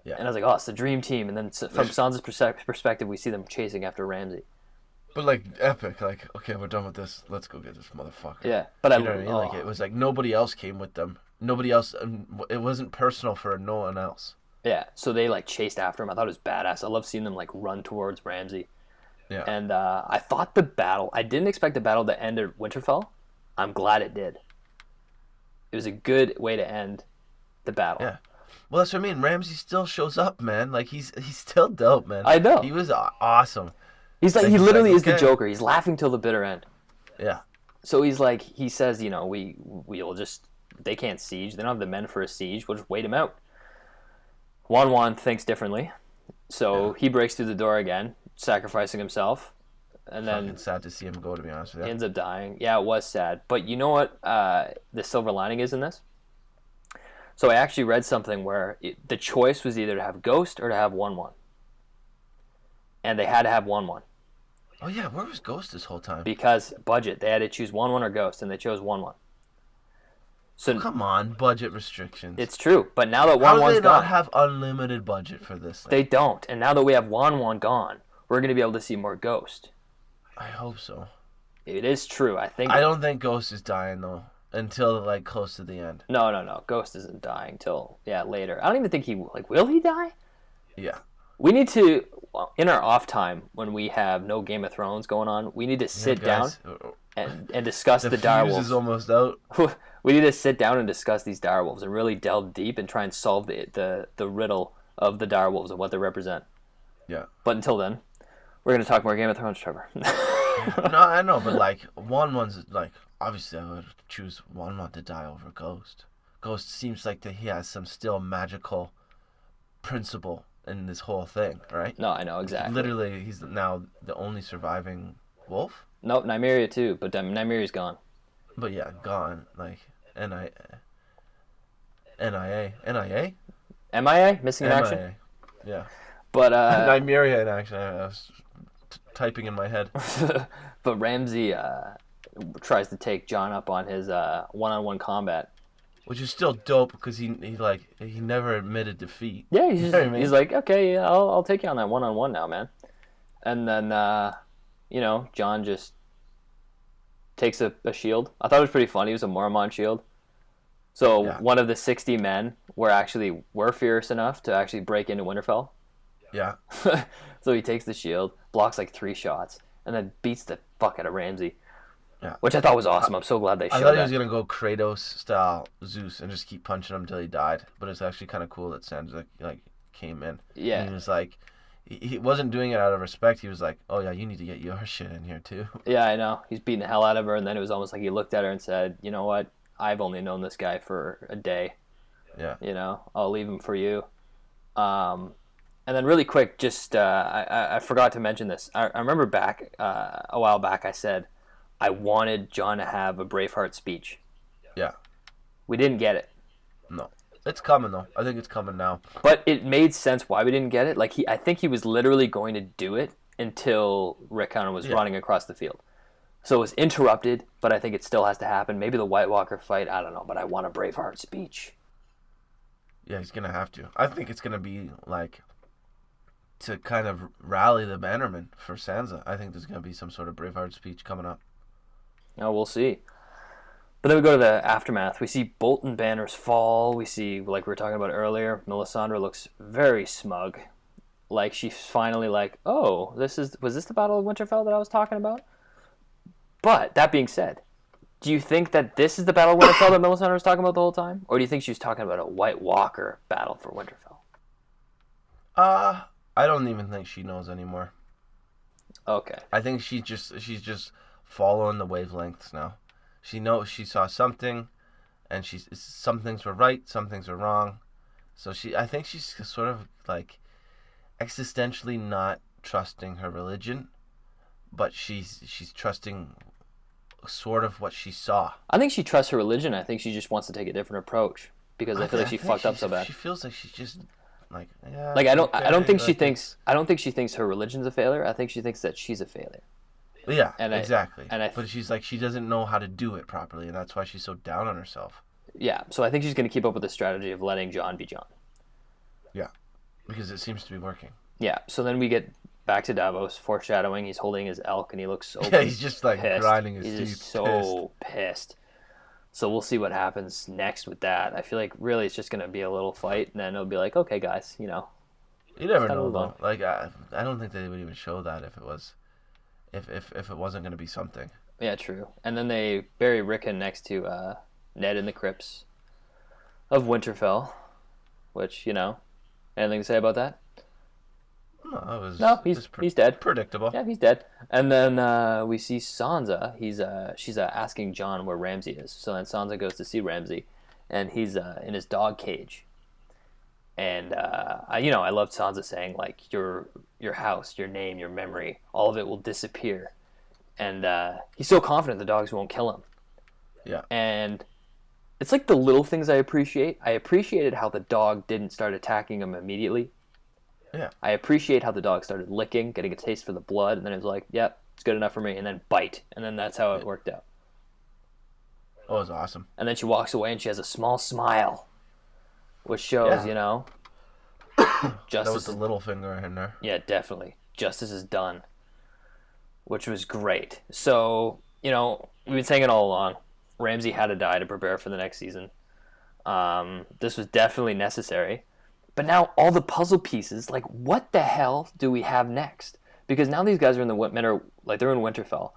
Yeah. And I was like, oh, it's the dream team. And then from Sansa's perspective, we see them chasing after Ramsay. But like epic, like okay, we're done with this. Let's go get this motherfucker. Yeah, but you know what I mean? Like it was like nobody else came with them. Nobody else. It wasn't personal for no one else. Yeah, so they like chased after him. I thought it was badass. I love seeing them like run towards Ramsay. Yeah. And I thought the battle. I didn't expect the battle to end at Winterfell. I'm glad it did. It was a good way to end the battle. Yeah. Well, that's what I mean. Ramsay still shows up, man. Like he's still dope, man. I know. He was awesome. He's like he literally is the Joker. He's laughing till the bitter end. Yeah. So he's like he says, you know, we'll just they can't siege. They don't have the men for a siege. We'll just wait him out. 1-1 thinks differently, so he breaks through the door again, sacrificing himself, and then fucking sad to see him go. To be honest with you, he ends up dying. Yeah, it was sad. But you know what? The silver lining is in this. So I actually read something where the choice was either to have Ghost or to have 1-1. And they had to have 1-1. Oh yeah, where was Ghost this whole time? Because budget. They had to choose 1-1 or Ghost, and they chose 1-1. So come on, budget restrictions. It's true, but now that 1-1's gone... How do they not gone, have unlimited budget for this thing? They don't, and now that we have 1-1 gone, we're going to be able to see more Ghost. I hope so. It is true, I think. I don't think Ghost is dying, though. Until like close to the end. No. Ghost isn't dying till later. I don't even think will he die? Yeah. We need to in our off time when we have no Game of Thrones going on. We need to sit down and discuss the direwolves. The fuse is almost out. We need to sit down and discuss these direwolves and really delve deep and try and solve the riddle of the direwolves and what they represent. Yeah. But until then, we're gonna talk more Game of Thrones, Trevor. No, I know, but like 1-1's like. Obviously, I would choose 1-1 to die over Ghost. Ghost seems like that he has some still magical principle in this whole thing, right? No, I know, exactly. Literally, he's now the only surviving wolf? Nope, Nymeria too, but Nymeria's gone. But yeah, gone. Like, NIA? MIA? Missing in action? MIA. Yeah. But, Nymeria in action. I was typing in my head. But Ramsay, tries to take Jon up on his one-on-one combat, which is still dope because he never admitted defeat. Yeah, he's like, okay, yeah, I'll take you on that one-on-one now, man. And then Jon just takes a shield. I thought it was pretty funny. It was a Mormont shield. So one of the 60 men were fierce enough to actually break into Winterfell. Yeah. So he takes the shield, blocks like 3 shots, and then beats the fuck out of Ramsay. Yeah. Which I thought was awesome. I'm so glad they showed that. I thought he was going to go Kratos style Zeus and just keep punching him until he died. But it's actually kind of cool that Sansa came in. Yeah. And he was like, he wasn't doing it out of respect. He was like, oh yeah, you need to get your shit in here too. Yeah, I know. He's beating the hell out of her, and then it was almost like he looked at her and said, you know what? I've only known this guy for a day. Yeah. I'll leave him for you. And then really quick, just I forgot to mention this. I remember back a while back I said I wanted Jon to have a Braveheart speech. Yeah. We didn't get it. No. It's coming though. I think it's coming now. But it made sense why we didn't get it. I think he was literally going to do it until Rick Hunter was running across the field. So it was interrupted, but I think it still has to happen. Maybe the White Walker fight, I don't know, but I want a Braveheart speech. Yeah, he's going to have to. I think it's going to be to kind of rally the Bannermen for Sansa. I think there's going to be some sort of Braveheart speech coming up. Oh, we'll see. But then we go to the aftermath. We see Bolton banners fall. We see, like we were talking about earlier, Melisandre looks very smug. Like she's finally like, oh, was this the Battle of Winterfell that I was talking about? But that being said, do you think that this is the Battle of Winterfell that Melisandre was talking about the whole time? Or do you think she was talking about a White Walker battle for Winterfell? I don't even think she knows anymore. Okay. I think she's just following the wavelengths now. She knows she saw something, and some things were right, some things were wrong, So I think she's sort of like existentially not trusting her religion, but she's trusting sort of what she saw. I think she trusts her religion. I think she just wants to take a different approach because I feel like she fucked up so bad. She feels like she's just like, yeah. Like I don't think she thinks her religion's a failure. I think she thinks that she's a failure. Yeah, exactly. But she's like, she doesn't know how to do it properly, and that's why she's so down on herself. Yeah, so I think she's going to keep up with the strategy of letting Jon be Jon. Yeah, because it seems to be working. Yeah, so then we get back to Davos, foreshadowing. He's holding his elk, and he looks so yeah, he's just like pissed. grinding his teeth. He's just so pissed. So we'll see what happens next with that. I feel like really it's just going to be a little fight, and then it'll be like, okay, guys, you know. You never know, though. Like, I don't think they would even show that if it was, if it wasn't going to be something. Yeah, true. And then they bury Rickon next to Ned in the crypts of Winterfell, which, you know, anything to say about that? No, he's dead. Predictable. Yeah, he's dead. And then we see Sansa. She's asking Jon where Ramsay is. So then Sansa goes to see Ramsay, and he's in his dog cage. And I loved Sansa saying like your house, your name, your memory, all of it will disappear. And he's so confident the dogs won't kill him. Yeah. And it's like the little things I appreciate. I appreciated how the dog didn't start attacking him immediately. Yeah. I appreciate how the dog started licking, getting a taste for the blood, and then it was like, yep, it's good enough for me, and then bite. And then that's how it worked out. Oh, it was awesome. And then she walks away and she has a small smile, which shows, you know, justice. That was the little finger in there. Yeah, definitely. Justice is done, which was great. So, you know, we've been saying it all along. Ramsay had to die to prepare for the next season. This was definitely necessary. But now all the puzzle pieces, like what the hell do we have next? Because now these guys are in they're in Winterfell.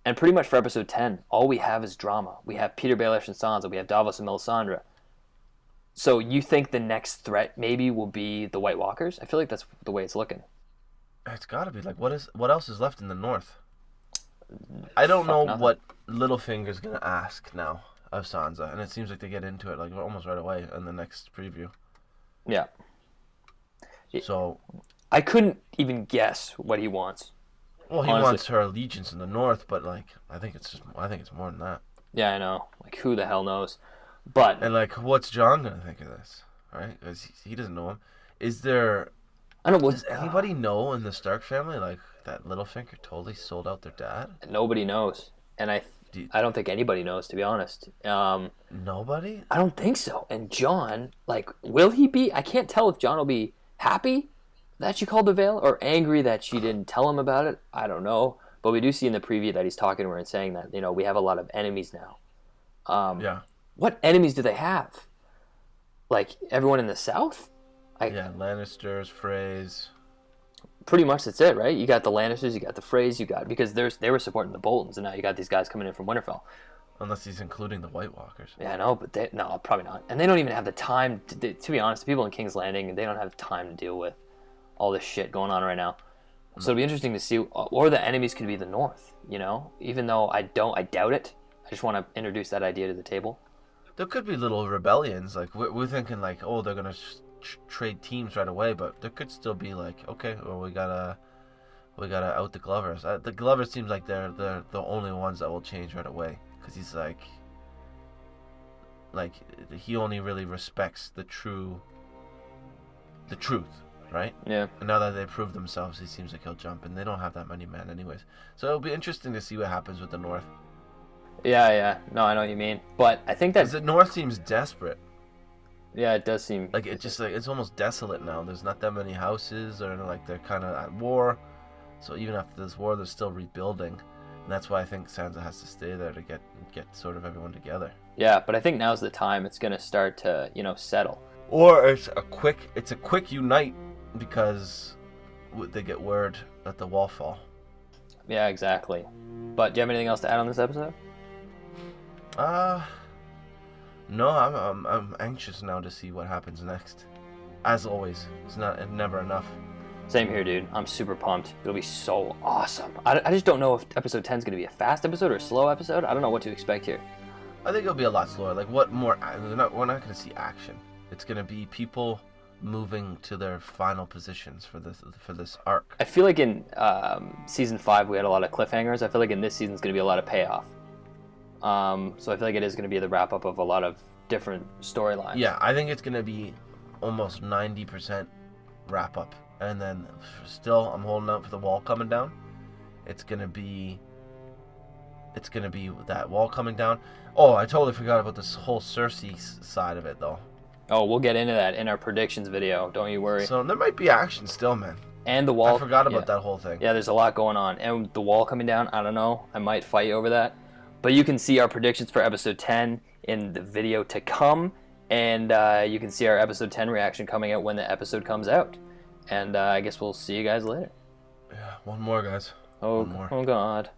And pretty much for episode 10, all we have is drama. We have Peter Baelish and Sansa. We have Davos and Melisandre. So you think the next threat maybe will be the White Walkers? I feel like that's the way it's looking. It's got to be. Like, what else is left in the north? I don't know nothing. what Littlefinger's going to ask now of Sansa. And it seems like they get into it like almost right away in the next preview. Yeah. So I couldn't even guess what he wants. Well, he honestly. wants her allegiance in the north, but like I think it's more than that. Yeah, I know. Like who the hell knows? But and like, what's Jon gonna think of this? Right? Because he doesn't know him. Is there? I don't know. Does anybody know in the Stark family like that Littlefinger totally sold out their dad? Nobody knows, and I don't think anybody knows, to be honest. Nobody? I don't think so. And Jon, like, will he be? I can't tell if Jon will be happy that she called the Vale or angry that she didn't tell him about it. I don't know. But we do see in the preview that he's talking to her and saying that, you know, we have a lot of enemies now. Yeah. What enemies do they have? Like, everyone in the South? Yeah, Lannisters, Freys. Pretty much that's it, right? You got the Lannisters, you got the Freys, because they were supporting the Boltons, and now you got these guys coming in from Winterfell. Unless he's including the White Walkers. Yeah, I know, but no, probably not. And they don't even have the time, to be honest, the people in King's Landing, they don't have time to deal with all this shit going on right now. So it'll be interesting to see, or the enemies could be the North, you know? Even though I doubt it. I just want to introduce that idea to the table. There could be little rebellions. Like, we're thinking, like, oh, they're going to trade teams right away, but there could still be, like, okay, well, we gotta out the Glovers. The Glovers seems like they're the only ones that will change right away. Because he's like, he only really respects the truth, right? Yeah. And now that they've proved themselves, he seems like he'll jump, and they don't have that many men anyways. So it'll be interesting to see what happens with the North. Yeah. No, I know what you mean. But I think that... the North seems desperate. Yeah, it does seem... Like, it's almost desolate now. There's not that many houses, or like they're kind of at war. So even after this war, they're still rebuilding. And that's why I think Sansa has to stay there to get sort of everyone together. Yeah, but I think now's the time it's going to start to, you know, settle. Or it's a quick unite because they get word that the wall fall. Yeah, exactly. But do you have anything else to add on this episode? No, I'm anxious now to see what happens next. As always, it's never enough. Same here, dude. I'm super pumped. It'll be so awesome. I just don't know if episode 10 is going to be a fast episode or a slow episode. I don't know what to expect here. I think it'll be a lot slower. Like, what more? We're not going to see action. It's gonna be people moving to their final positions for this arc. I feel like in season 5 we had a lot of cliffhangers. I feel like in this season it's going to be a lot of payoff. So I feel like it is going to be the wrap up of a lot of different storylines. Yeah, I think it's going to be almost 90% wrap up, and then still I'm holding out for the wall coming down. It's going to be that wall coming down. Oh, I totally forgot about this whole Cersei side of it though. Oh, we'll get into that in our predictions video. Don't you worry. So there might be action still, man. And the wall. I forgot about that whole thing. Yeah, there's a lot going on. And the wall coming down, I don't know. I might fight over that. But you can see our predictions for episode 10 in the video to come. And you can see our episode 10 reaction coming out when the episode comes out. And I guess we'll see you guys later. Yeah, one more, guys. Oh, one more. Oh God.